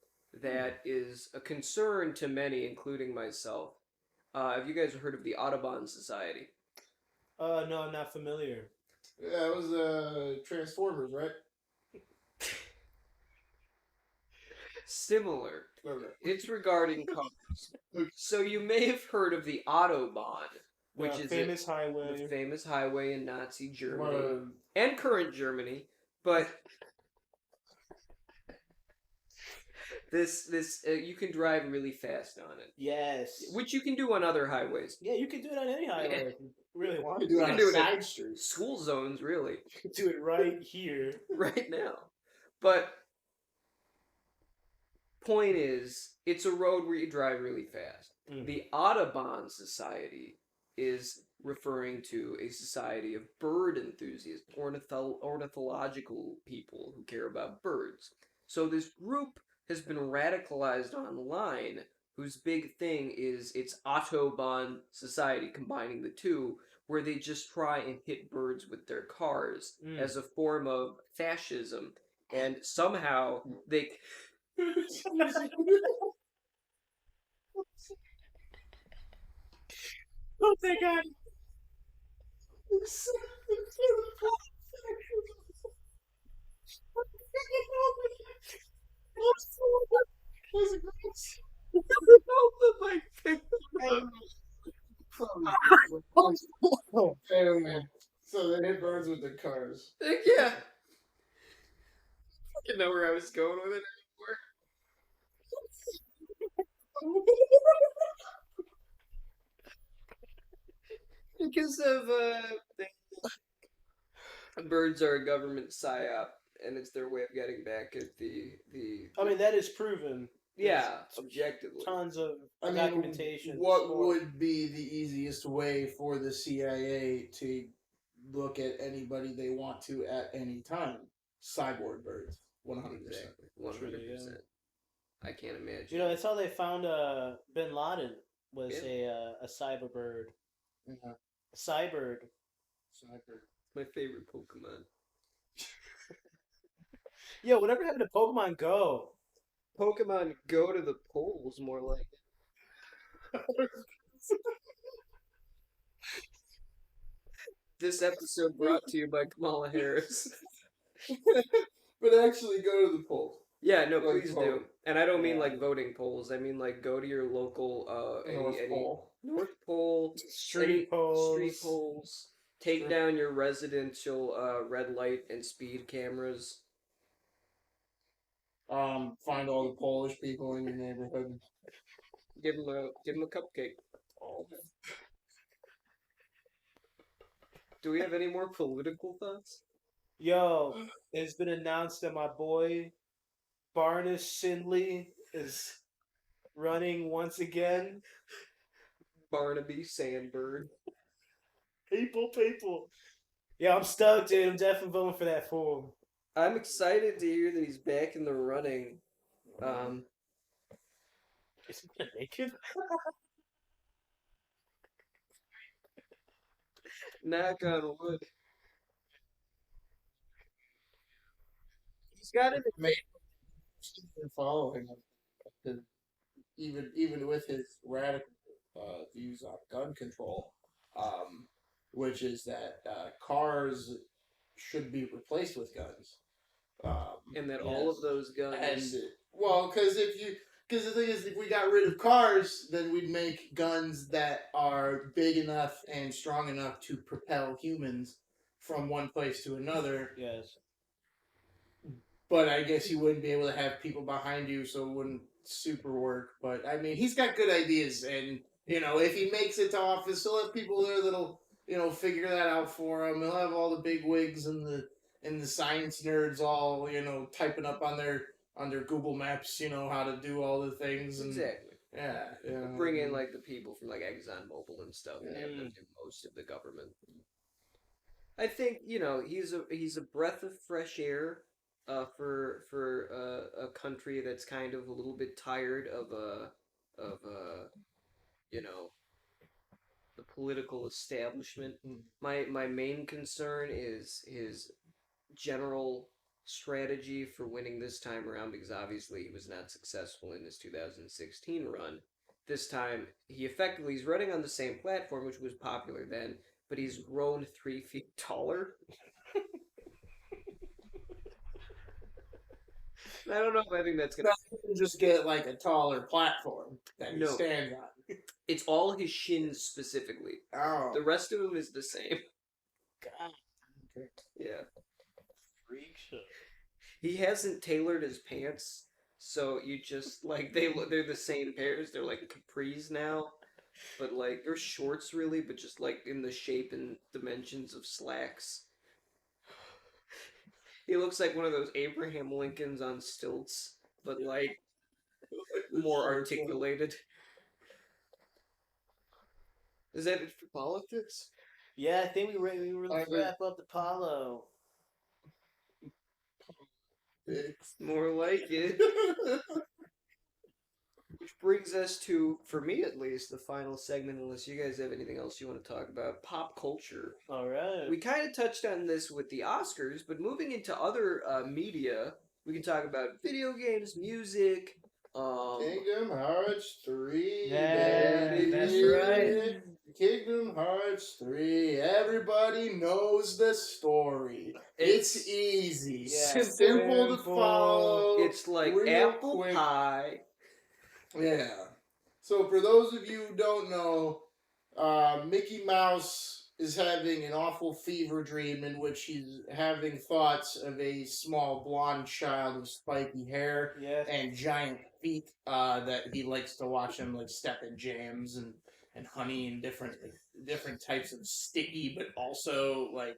that is a concern to many, including myself. Have you guys heard of the Audubon Society? No, I'm not familiar. Yeah, it was Transformers, right? Similar. Okay. It's regarding cars. So you may have heard of the Autobahn, which is famous highway. the famous highway in Nazi Germany and current Germany, but this you can drive really fast on it, Yes. which you can do on other highways. Yeah, you can do it on any highway if you really want You to. do it can on do a it side street. School zones, really, You can do it right here. right now. But point is, it's a road where you drive really fast. Mm. The Audubon Society is referring to a society of bird enthusiasts, ornithological people who care about birds. So this group has been radicalized online, whose big thing is its Autobahn Society, combining the two, where they just try and hit birds with their cars as a form of fascism, and somehow they... Oh my god. So they hit birds with their cars. Yeah. I didn't know where I was going with it anymore. Because of birds are a government psyop, and it's their way of getting back at the. I mean, that is proven. Yeah, There's objectively. Tons of I mean, documentation. what would be the easiest way for the CIA to look at anybody they want to at any time? Cyborg birds, 100%. Exactly, 100%. I can't imagine. You know, that's how they found Bin Laden was a cyber bird. Yeah. A cybird. Cyber. My favorite Pokemon. Yo, whatever happened to Pokemon Go? Pokemon go to the polls, more like it. This episode brought to you by Kamala Harris. But actually go to the polls. Yeah, no, Like please vote. do. And I don't mean Yeah. like voting polls. I mean like go to your local North Pole. North Pole, Street polls. street polls. Take down your residential red light and speed cameras. Find all the Polish people in your neighborhood. Give them a cupcake. Do we have any more political thoughts? Yo, it's been announced that my boy Barnes Sindley is running once again. Barnaby Sandberg. People. Yeah, I'm stoked, dude. I'm definitely voting for that fool. I'm excited to hear that he's back in the running. Is he gonna make it? Knock on wood. He's got it. Following him, even with his radical views on gun control, which is that cars should be replaced with guns, And that all of those guns. and well, because the thing is, if we got rid of cars, then we'd make guns that are big enough and strong enough to propel humans from one place to another. Yes. But I guess you wouldn't be able to have people behind you, so it wouldn't super work. But I mean, he's got good ideas, and if he makes it to office, he'll have people there that'll figure that out for him. He'll have all the big wigs and the science nerds all typing up on their Google Maps, how to do all the things and Exactly. yeah, Bring in like the people from like ExxonMobil and stuff, and have them Mm. do most of the government. I think he's a breath of fresh air, for a country that's kind of a little bit tired of you know the political establishment. Mm. My main concern is his general strategy for winning this time around, because obviously he was not successful in his 2016 run. This time he's running on the same platform, which was popular then, but he's grown 3 feet taller. I don't know if I think that's gonna. No, you can just get like a taller platform that he No. stands on. It's all his shins specifically. Oh, The rest of him is the same. God. Yeah. Freak show. He hasn't tailored his pants, so you just like they're the same pairs. They're like capris now, but like they're shorts really, but just like in the shape and dimensions of slacks. He looks like one of those Abraham Lincolns on stilts, but like more articulated. Is that it for politics? Yeah, I think we really I mean- wrap up the Apollo. More like it. Which brings us to, for me at least, the final segment, unless you guys have anything else you want to talk about, pop culture. All right. We kind of touched on this with the Oscars, but moving into other media, we can talk about video games, music. Kingdom Hearts 3. Yeah, baby. that's right. Kingdom Hearts 3. Everybody knows the story. It's easy. Yeah, Simple to simple. follow. It's like real apple quick. pie. Yeah. So for those of you who don't know, Mickey Mouse is having an awful fever dream in which he's having thoughts of a small blonde child with spiky hair Yes. and giant feet that he likes to watch him like step in jams and honey and different types of sticky but also like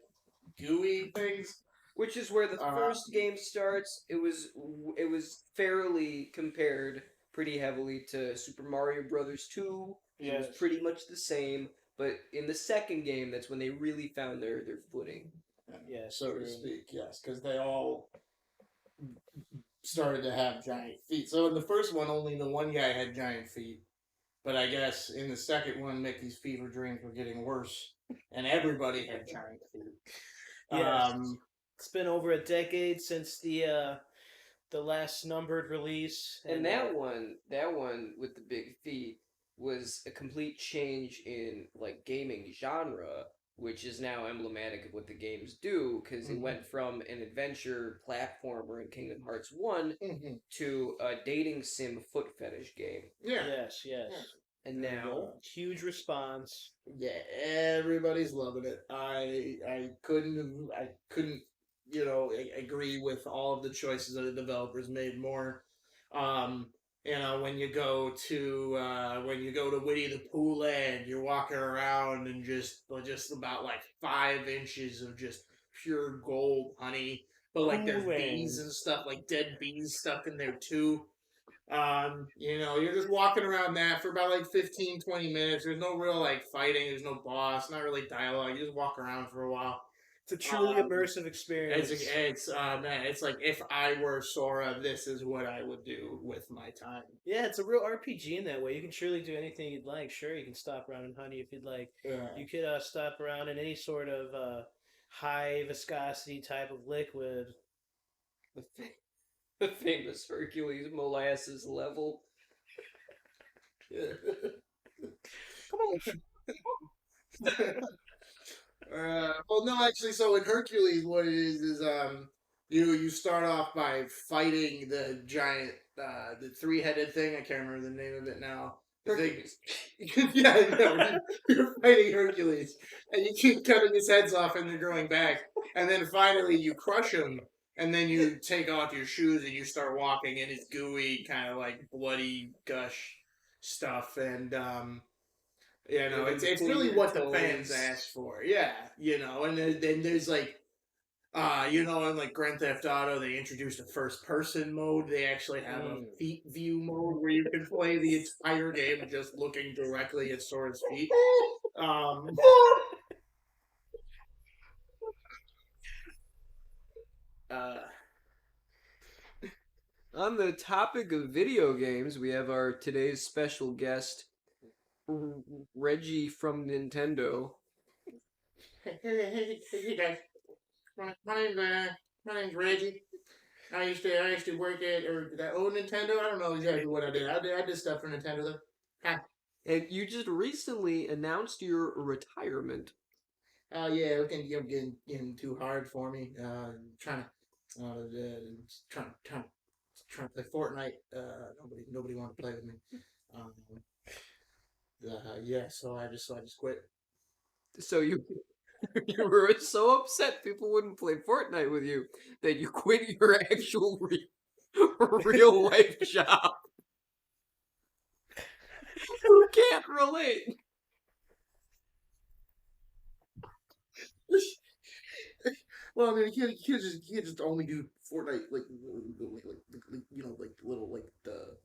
gooey things. Which is where the first game starts. It was fairly compared pretty heavily to Super Mario Brothers 2. It was Yes. pretty much the same, but in the second game, that's when they really found their footing. Yes, so true. to speak, yes, because they all started to have giant feet. So in the first one, only the one guy had giant feet. But I guess in the second one, Mickey's fever dreams were getting worse, and everybody had giant feet. Yes. It's been over a decade since the last numbered release, And that one with the big feet was a complete change in like gaming genre, which is now emblematic of what the games do, because it went from an adventure platformer in Kingdom Hearts 1 to a dating sim foot fetish game. Yeah. Yes, yes. And now Huge response. Yeah, everybody's loving it. I couldn't agree with all of the choices that the developers made more. When you go to Winnie the Pooh Land, you're walking around and just about like 5 inches of just pure gold honey. But like there's bees and stuff, like dead bees stuck in there too. You're just walking around that for about like 15, 20 minutes. There's no real like fighting, there's no boss, not really dialogue. You just walk around for a while. It's a truly immersive experience. It's like if I were Sora, this is what I would do with my time. Yeah, it's a real RPG in that way. You can truly do anything you'd like. Sure, you can stop around in honey if you'd like. Yeah. You could stop around in any sort of high viscosity type of liquid. the famous Hercules molasses level. Come on. Well, no, actually, so in Hercules, what it is you start off by fighting the giant, the 3-headed thing. I can't remember the name of it now. They, Hercules. yeah, I know. You're fighting Hercules, and you keep cutting his heads off, and they're growing back, and then finally you crush him, and then you take off your shoes and you start walking in his gooey, kind of like bloody gush stuff, and In it's between really your what the fans toes. asked for, yeah, and then there's like. In like Grand Theft Auto, they introduced a first-person mode. They actually have a Mm. feet view mode where you can play the entire game just looking directly at Sora's feet. Um, uh, On the topic of video games, we have our today's special guest, Reggie from Nintendo. hey guys, my name's Reggie. I used to work at or did I own Nintendo? I don't know exactly what I did. I did stuff for Nintendo though. Huh. And you just recently announced your retirement. Yeah, it was getting too hard for me. Trying to trying to play Fortnite. Nobody wanted to play with me. Um, yeah, so I just quit. So you you were so upset people wouldn't play Fortnite with you that you quit your actual real life job. Who can't relate? Well, I mean, you can't just only do Fortnite like little like the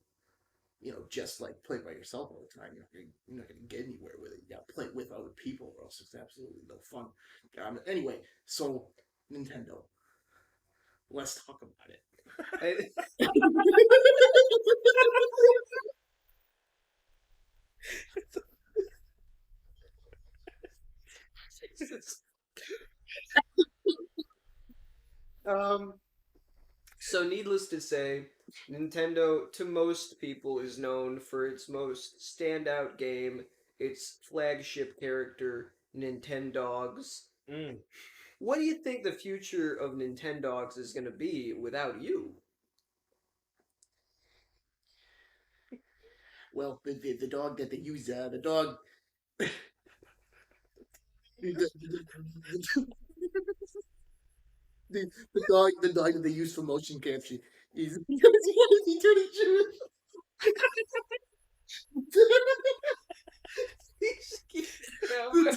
just like play by yourself all the time. You're not gonna get anywhere with it. You gotta play with other people, or else it's absolutely no fun. Anyway, so Nintendo. Let's talk about it. I- um. So, needless to say, Nintendo, to most people, is known for its most standout game, its flagship character, Nintendogs. Mm. What do you think the future of Nintendogs is going to be without you? Well, the dog that they use, the dog, the, the dog that they use for motion capture. He's he turning Jewish. the,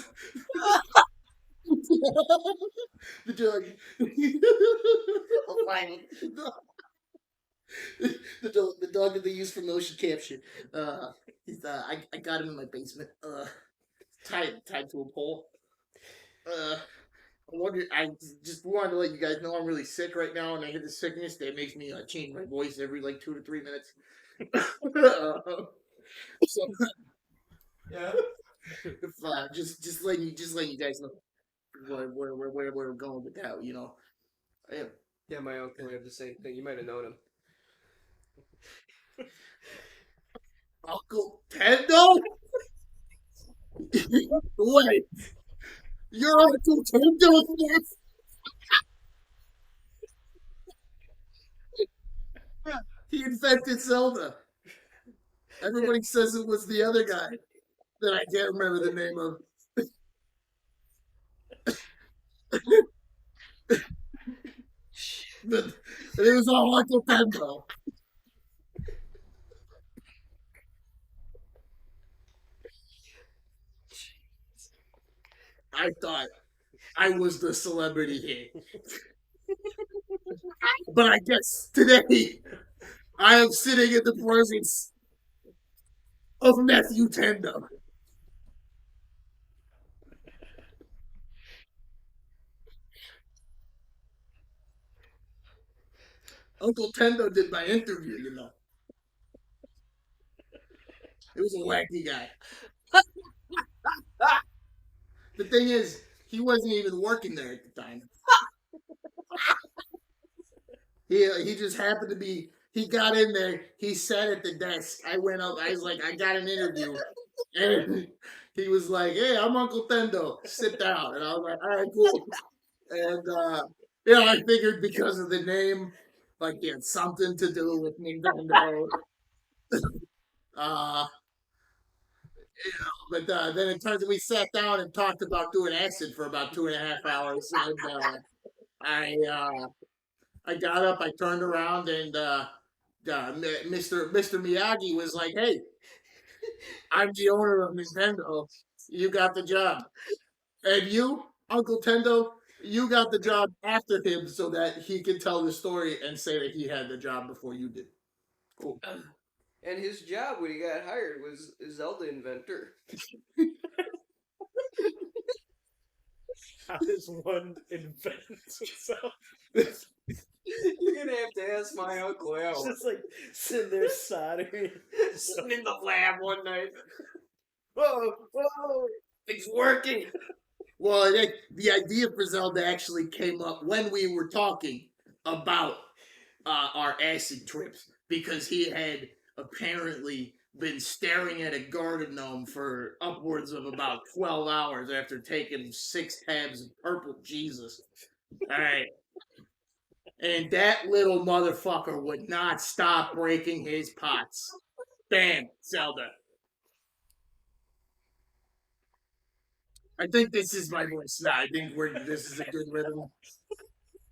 the dog. The dog that they use for motion capture. I got him in my basement. Tied to a pole. Uh, I just wanted to let you guys know I'm really sick right now, and I get this sickness that makes me change my voice every like 2 to 3 minutes. So Yeah. if, just letting you guys know where we're going with that. Yeah. Yeah, my uncle had the same thing. You might have known him. Uncle Tendo. Wait, your Uncle Tendo? Yes. He invented Zelda. Everybody says it was the other guy that I can't remember the name of. But it was all Uncle Tendo. I thought I was the celebrity here. But I guess today I am sitting in the presence of Matthew Tendo. Uncle Tendo did my interview. It was a wacky guy. The thing is, he wasn't even working there at the time. He just happened to be. He got in there. He sat at the desk. I went up. I was like, I got an interview, and he was like, "Hey, I'm Uncle Tendo. Sit down." And I was like, "All right, cool." And I figured because of the name, like he had something to do with Nintendo. Uh, But then it turns out we sat down and talked about doing acid for about 2.5 hours. And I got up, I turned around, and Mr. Miyagi was like, "Hey, I'm the owner of Nintendo. You got the job, and you, Uncle Tendo, you got the job after him, so that he can tell the story and say that he had the job before you did." Cool. And his job when he got hired was Zelda inventor. How does one invent himself? You're gonna have to ask my uncle that It's one. just like sitting there soldering. Sitting in the lab one night. Whoa, whoa! It's working. Well, the idea for Zelda actually came up when we were talking about our acid trips, because he had apparently been staring at a garden gnome for upwards of about 12 hours after taking 6 tabs of purple Jesus. All right. And that little motherfucker would not stop breaking his pots. Bam, Zelda. I think this is my voice now. I think this is a good rhythm.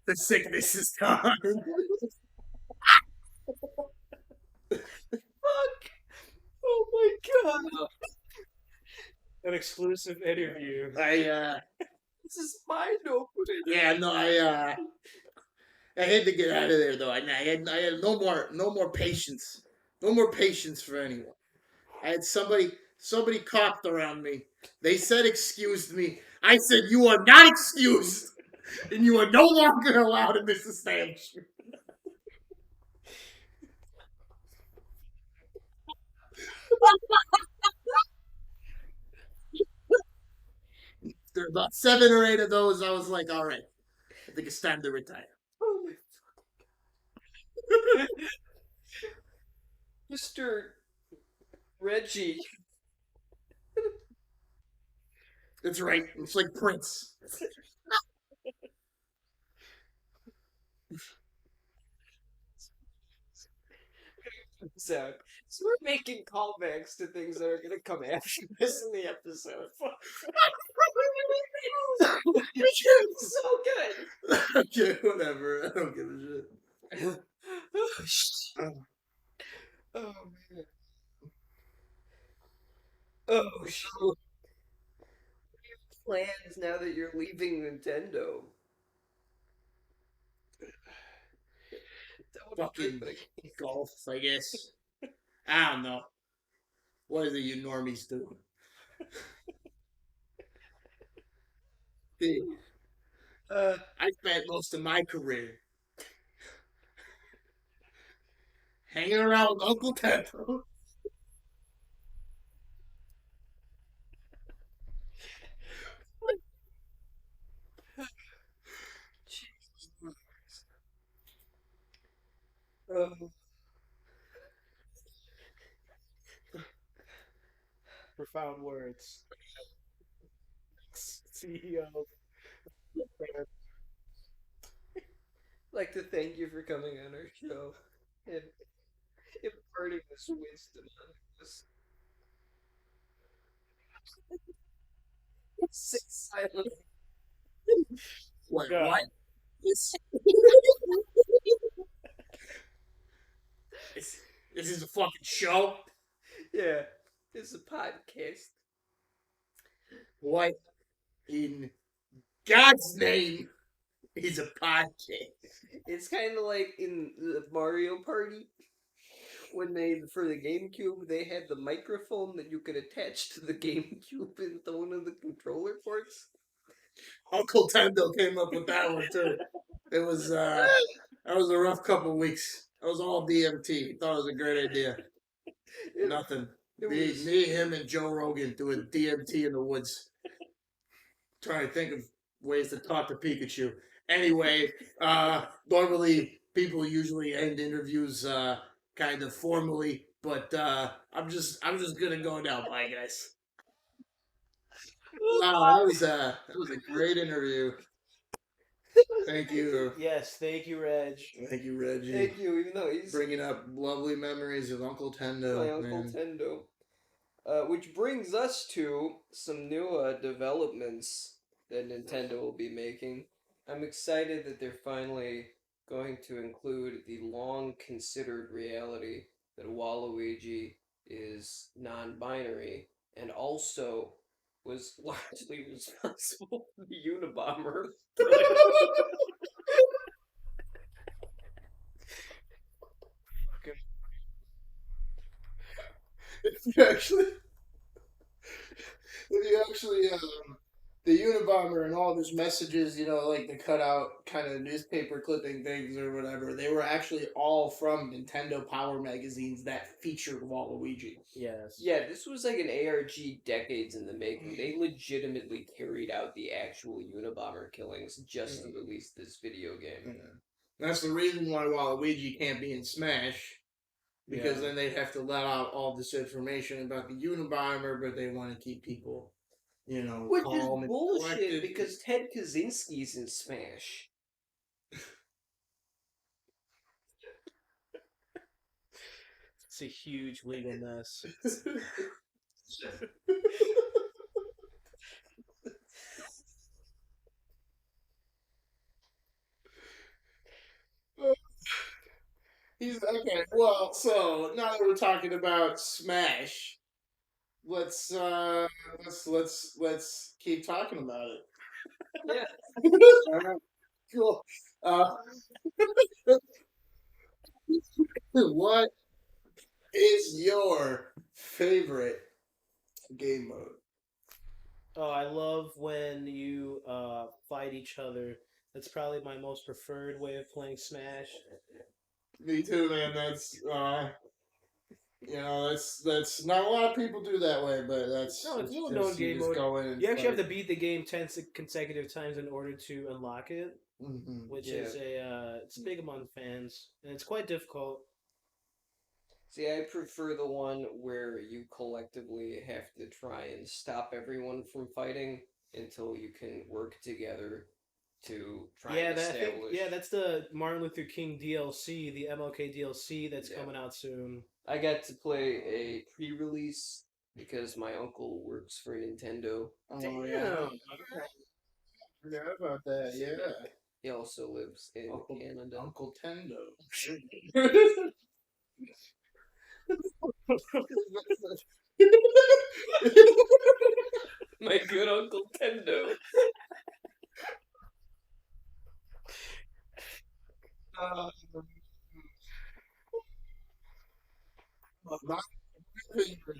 The sickness is gone. Fuck. Oh my god. An exclusive interview. This is mind opening. Yeah, no, I had to get out of there though. I had no more patience, no more patience for anyone. I had somebody coughed around me. They said excused me. I said you are not excused, and you are no longer allowed in this establishment. There were about 7 or 8 of those. I was like, all right, I think it's time to retire. Oh my Mr. Reggie. That's right. It's like Prince. So we're making callbacks to things that are gonna come after this in the episode. It's so good. Okay, whatever. I don't give a shit. Oh man. Oh shit. Plans now that you're leaving Nintendo. Fucking golf, I guess. I don't know. What do you normies do? I spent most of my career hanging around with Uncle Tento. Oh, Profound words. CEO. I'd like to thank you for coming on our show and imparting this wisdom on us. Sit silent. What? God. What? This, this is a fucking show? Yeah, it's a podcast. What in God's name is a podcast? It's kind of like in the Mario Party when they, for the GameCube, they had the microphone that you could attach to the GameCube into one of the controller ports. Uncle Tendo came up with that one too. It was that was a rough couple of weeks. That was all DMT. Thought it was a great idea. Nothing. Me, him, and Joe Rogan doing DMT in the woods. Trying to think of ways to talk to Pikachu. Anyway, normally people usually end interviews kind of formally, but I'm just gonna go now. Bye, guys. Wow, that was a great interview. Thank you. Yes, thank you, Reg. Thank you, Reggie. Thank you, even though he's Bringing up lovely memories of Uncle Tendo. my Uncle Man. Tendo. Which brings us to some new developments that Nintendo will be making. I'm excited that they're finally going to include the long considered reality that Waluigi is non binary and also was largely responsible for the Unabomber. If you actually, if you actually, the Unabomber and all of his messages, like the cutout kind of newspaper clipping things or whatever, they were actually all from Nintendo Power magazines that featured Waluigi. Yes. Yeah, this was like an ARG decades in the making. They legitimately carried out the actual Unabomber killings just to release this video game. Yeah. That's the reason why Waluigi can't be in Smash, because Yeah. then they'd have to let out all this information about the Unabomber, but they want to keep people, Which is calm and bullshit collected. because Ted Kaczynski's in Smash. It's a huge legal mess. He's okay. Well, so now that we're talking about Smash, let's let's keep talking about it. Yeah. All right, cool. What is your favorite game mode? Oh, I love when you fight each other. That's probably my most preferred way of playing Smash. Me too, man. That's not a lot of people do that way, but No, it's a little known just you game just mode. go in and You actually have fight. to beat the game 10 consecutive times in order to unlock it, which Yeah. is it's big among fans, and it's quite difficult. See, I prefer the one where you collectively have to try and stop everyone from fighting until you can work together to try and Yeah, that I think establish. yeah, that's the Martin Luther King DLC, the MLK DLC that's Yeah. coming out soon. I got to play a pre-release because my uncle works for Nintendo. Oh yeah, Damn. forgot about that. Yeah, He also lives in Uncle Canada. Uncle Tendo. My good Uncle Tendo. uh, my favorite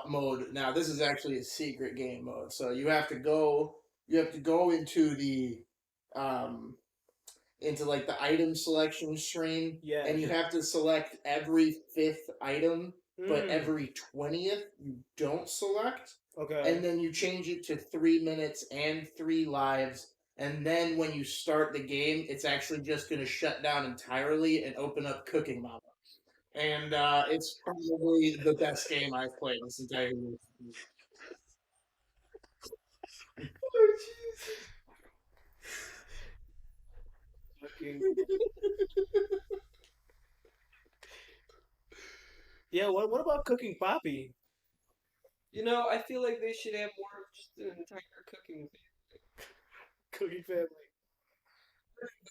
mode. Now this is actually a secret game mode, so you have to go um into like the item selection screen, Yeah. and you have to select every fifth item, but Mm. every 20th you don't select, Okay. and then you change it to 3 minutes and 3 lives. And then when you start the game, it's actually just going to shut down entirely and open up Cooking Mama. And it's probably the best game I've played this entire year. Oh, jeez. Fucking yeah. What about Cooking Poppy? You know, I feel like they should have more of just an entire cooking. Cooking Family.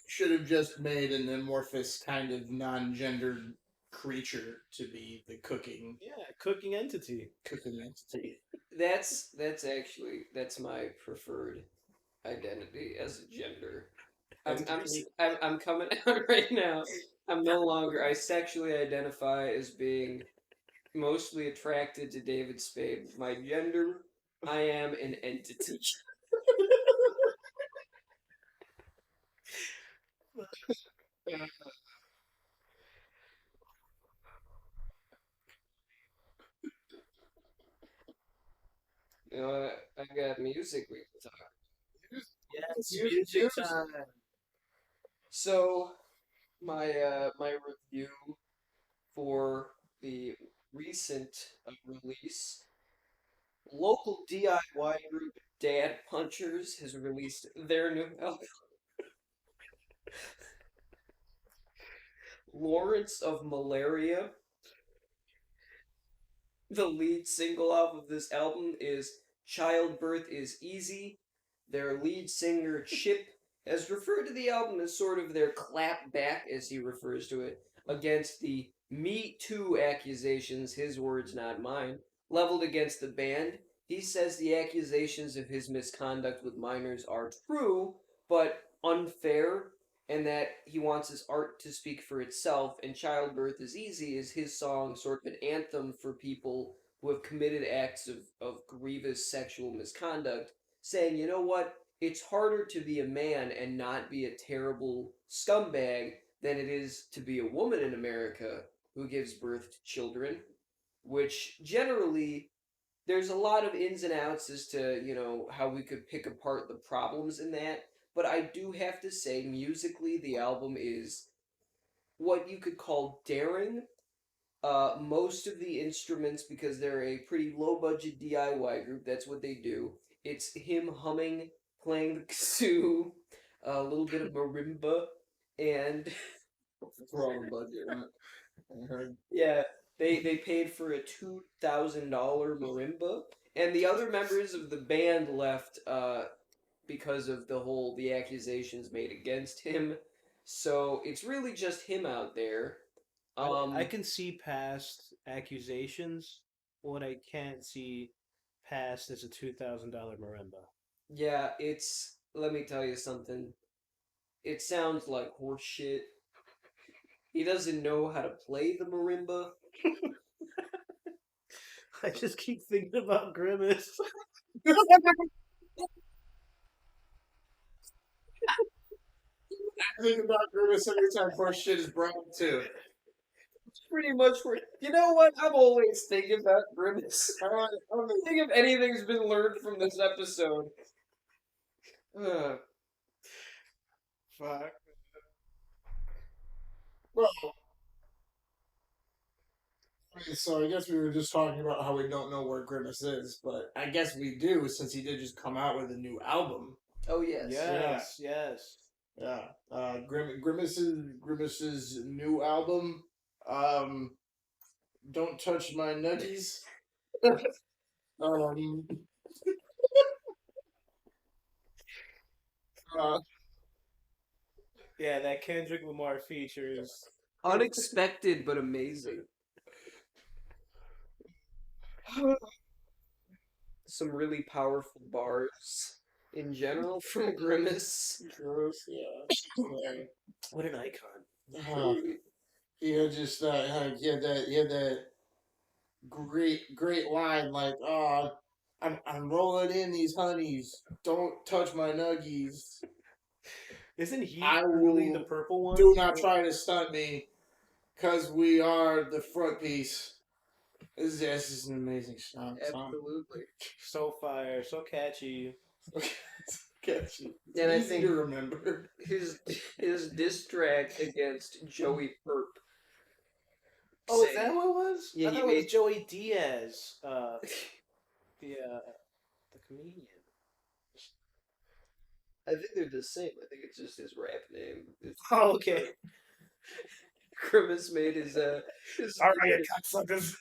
Should have just made an amorphous kind of non-gendered creature to be the Yeah, cooking entity. cooking entity. That's my preferred identity as a gender. Entity. I'm coming out right now. I'm no longer. I sexually identify as being mostly attracted to David Spade. My gender, I am an entity. You know, I got music we can talk. Yes, Use music time. So my review for the recent release, local DIY group Dad Punchers has released their new album, Lawrence of Malaria. The lead single off of this album is Childbirth is Easy. Their lead singer, Chip, has referred to the album as sort of their clap back, as he refers to it, against the Me Too accusations, his words, not mine, leveled against the band. He says the accusations of his misconduct with minors are true, but unfair, and that he wants his art to speak for itself, and Childbirth is Easy is his song, sort of an anthem for people who have committed acts of grievous sexual misconduct, saying, you know what, it's harder to be a man and not be a terrible scumbag than it is to be a woman in America who gives birth to children, which generally there's a lot of ins and outs as to, how we could pick apart the problems in that. But I do have to say, musically, the album is what you could call daring. Most of the instruments, because they're a pretty low budget DIY group, that's what they do. It's him humming, playing the kazoo, a little bit of marimba, and For all the budget, right? I heard. yeah, they paid for a $2,000 marimba, and the other members of the band left because of the accusations made against him. So it's really just him out there. I Um, can see past accusations. What I can't see past is a $2,000 marimba. yeah, it's let me tell you something. It sounds like horse shit. He doesn't know how to play the marimba. I just keep thinking about Grimace. I think about Grimace every time horse shit is brought up too. Pretty much where you know what? I'm always thinking about Grimace. I don't I think if anything's been learned from this episode. Uh, fuck. Well, so I guess we were just talking about how we don't know where Grimace is, but I guess we do since he did just come out with a new album. oh yes. Yes, yes. Yeah, Grimace's new album. Um, Don't touch my nutties. um, uh, Yeah, that Kendrick Lamar feature is. Unexpected but amazing. Some really powerful bars in general from Grimace. Gross, yeah. What an icon. Uh, he had just he had that great line like, "Oh, I'm rolling in these honeys. Don't touch my nuggies. Isn't he I really the will. purple one? Do not try to stunt me, cause we are the front piece." This is an amazing song. Absolutely. So fire, so catchy. Catchy. It's And I easy think to remember. his diss track against Joey Perp. Oh, is saying- that what it was? Yeah, I he thought it was made- Joey Diaz, the comedian. I think they're the same. I think it's just his rap name. Oh, okay. Grimace made his All right, you cocksuckers.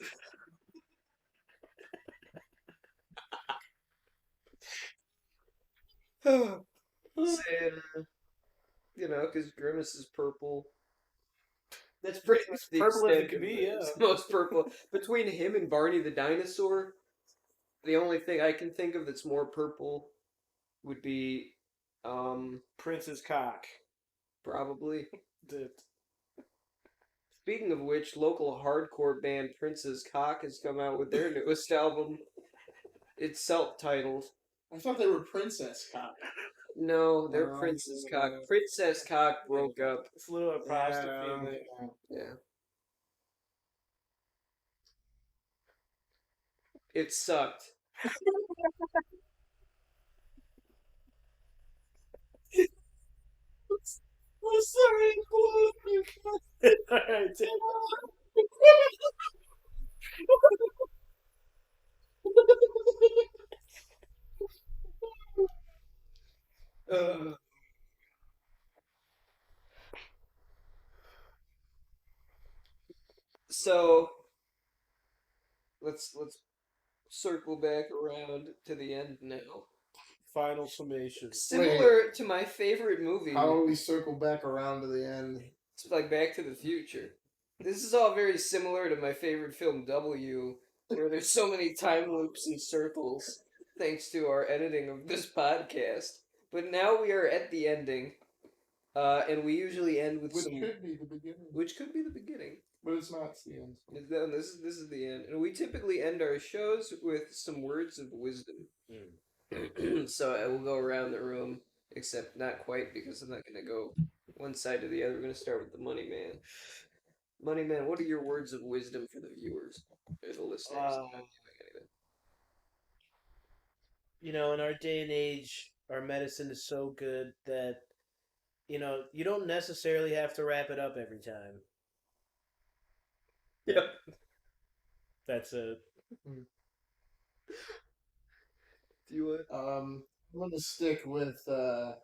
saying, because Grimace is purple. That's pretty much the Purple as it extent can of be, it. yeah. It's the most purple. Between him and Barney the dinosaur, the only thing I can think of that's more purple would be, Prince's cock. probably. The, Speaking of which, local hardcore band Prince's Cock has come out with their newest album. It's self-titled. I thought they were Princess Cock. No, they're Prince's Cock. Princess Cock broke up. it's a little apostrophe. Yeah. It sucked. I'm sorry, Alright, Uh, so, let's let's circle back around to the end now. Final summation. Similar to my favorite movie. How do we circle back around to the end? It's like Back to the Future. This is all very similar to my favorite film W, where there's so many time loops and circles, thanks to our editing of this podcast. But now we are at the ending, and we usually end with Which some, could be the beginning. which could be the beginning. But it's not it's the end. No, this is the end, and we typically end our shows with some words of wisdom. So I will go around the room, except not quite because I'm not going to go one side to the other. We're going to start with the Money Man. Money Man, what are your words of wisdom for the viewers or the listeners? You know, in our day and age, our medicine is so good that, you know, you don't necessarily have to wrap it up every time. Yep. That's it. Do you want? I'm gonna stick with a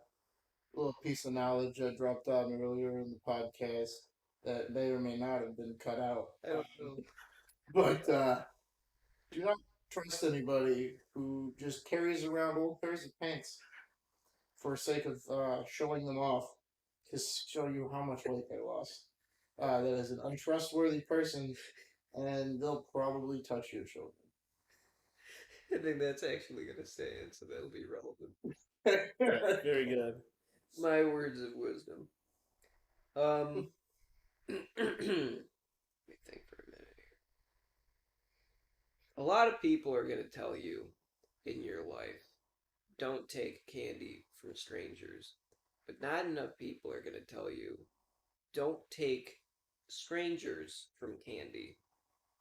little piece of knowledge I dropped on earlier in the podcast that may or may not have been cut out. I don't know. But do not trust anybody who just carries around old pairs of pants for sake of showing them off to show you how much weight they lost. That is an untrustworthy person, and they'll probably touch your children. I think that's actually going to stay in, so that'll be relevant. Very good. My words of wisdom. Let me think for a minute here. A lot of people are going to tell you in your life, don't take candy from strangers. But not enough people are going to tell you, don't take strangers from candy.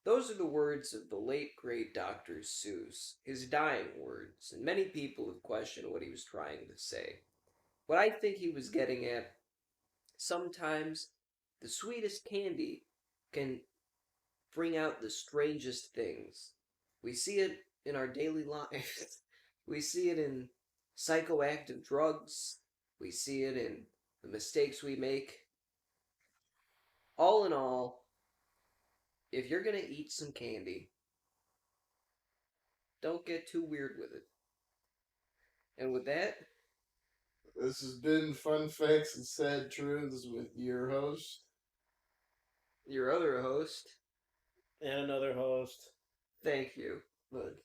Those are the words of the late, great Dr. Seuss, his dying words, and many people have questioned what he was trying to say. What I think he was getting at, sometimes the sweetest candy can bring out the strangest things. We see it in our daily lives. We see it in psychoactive drugs. We see it in the mistakes we make. All in all, if you're going to eat some candy, don't get too weird with it. And with that, this has been Fun Facts and Sad Truths with your host, your other host, And another host. thank you. Look.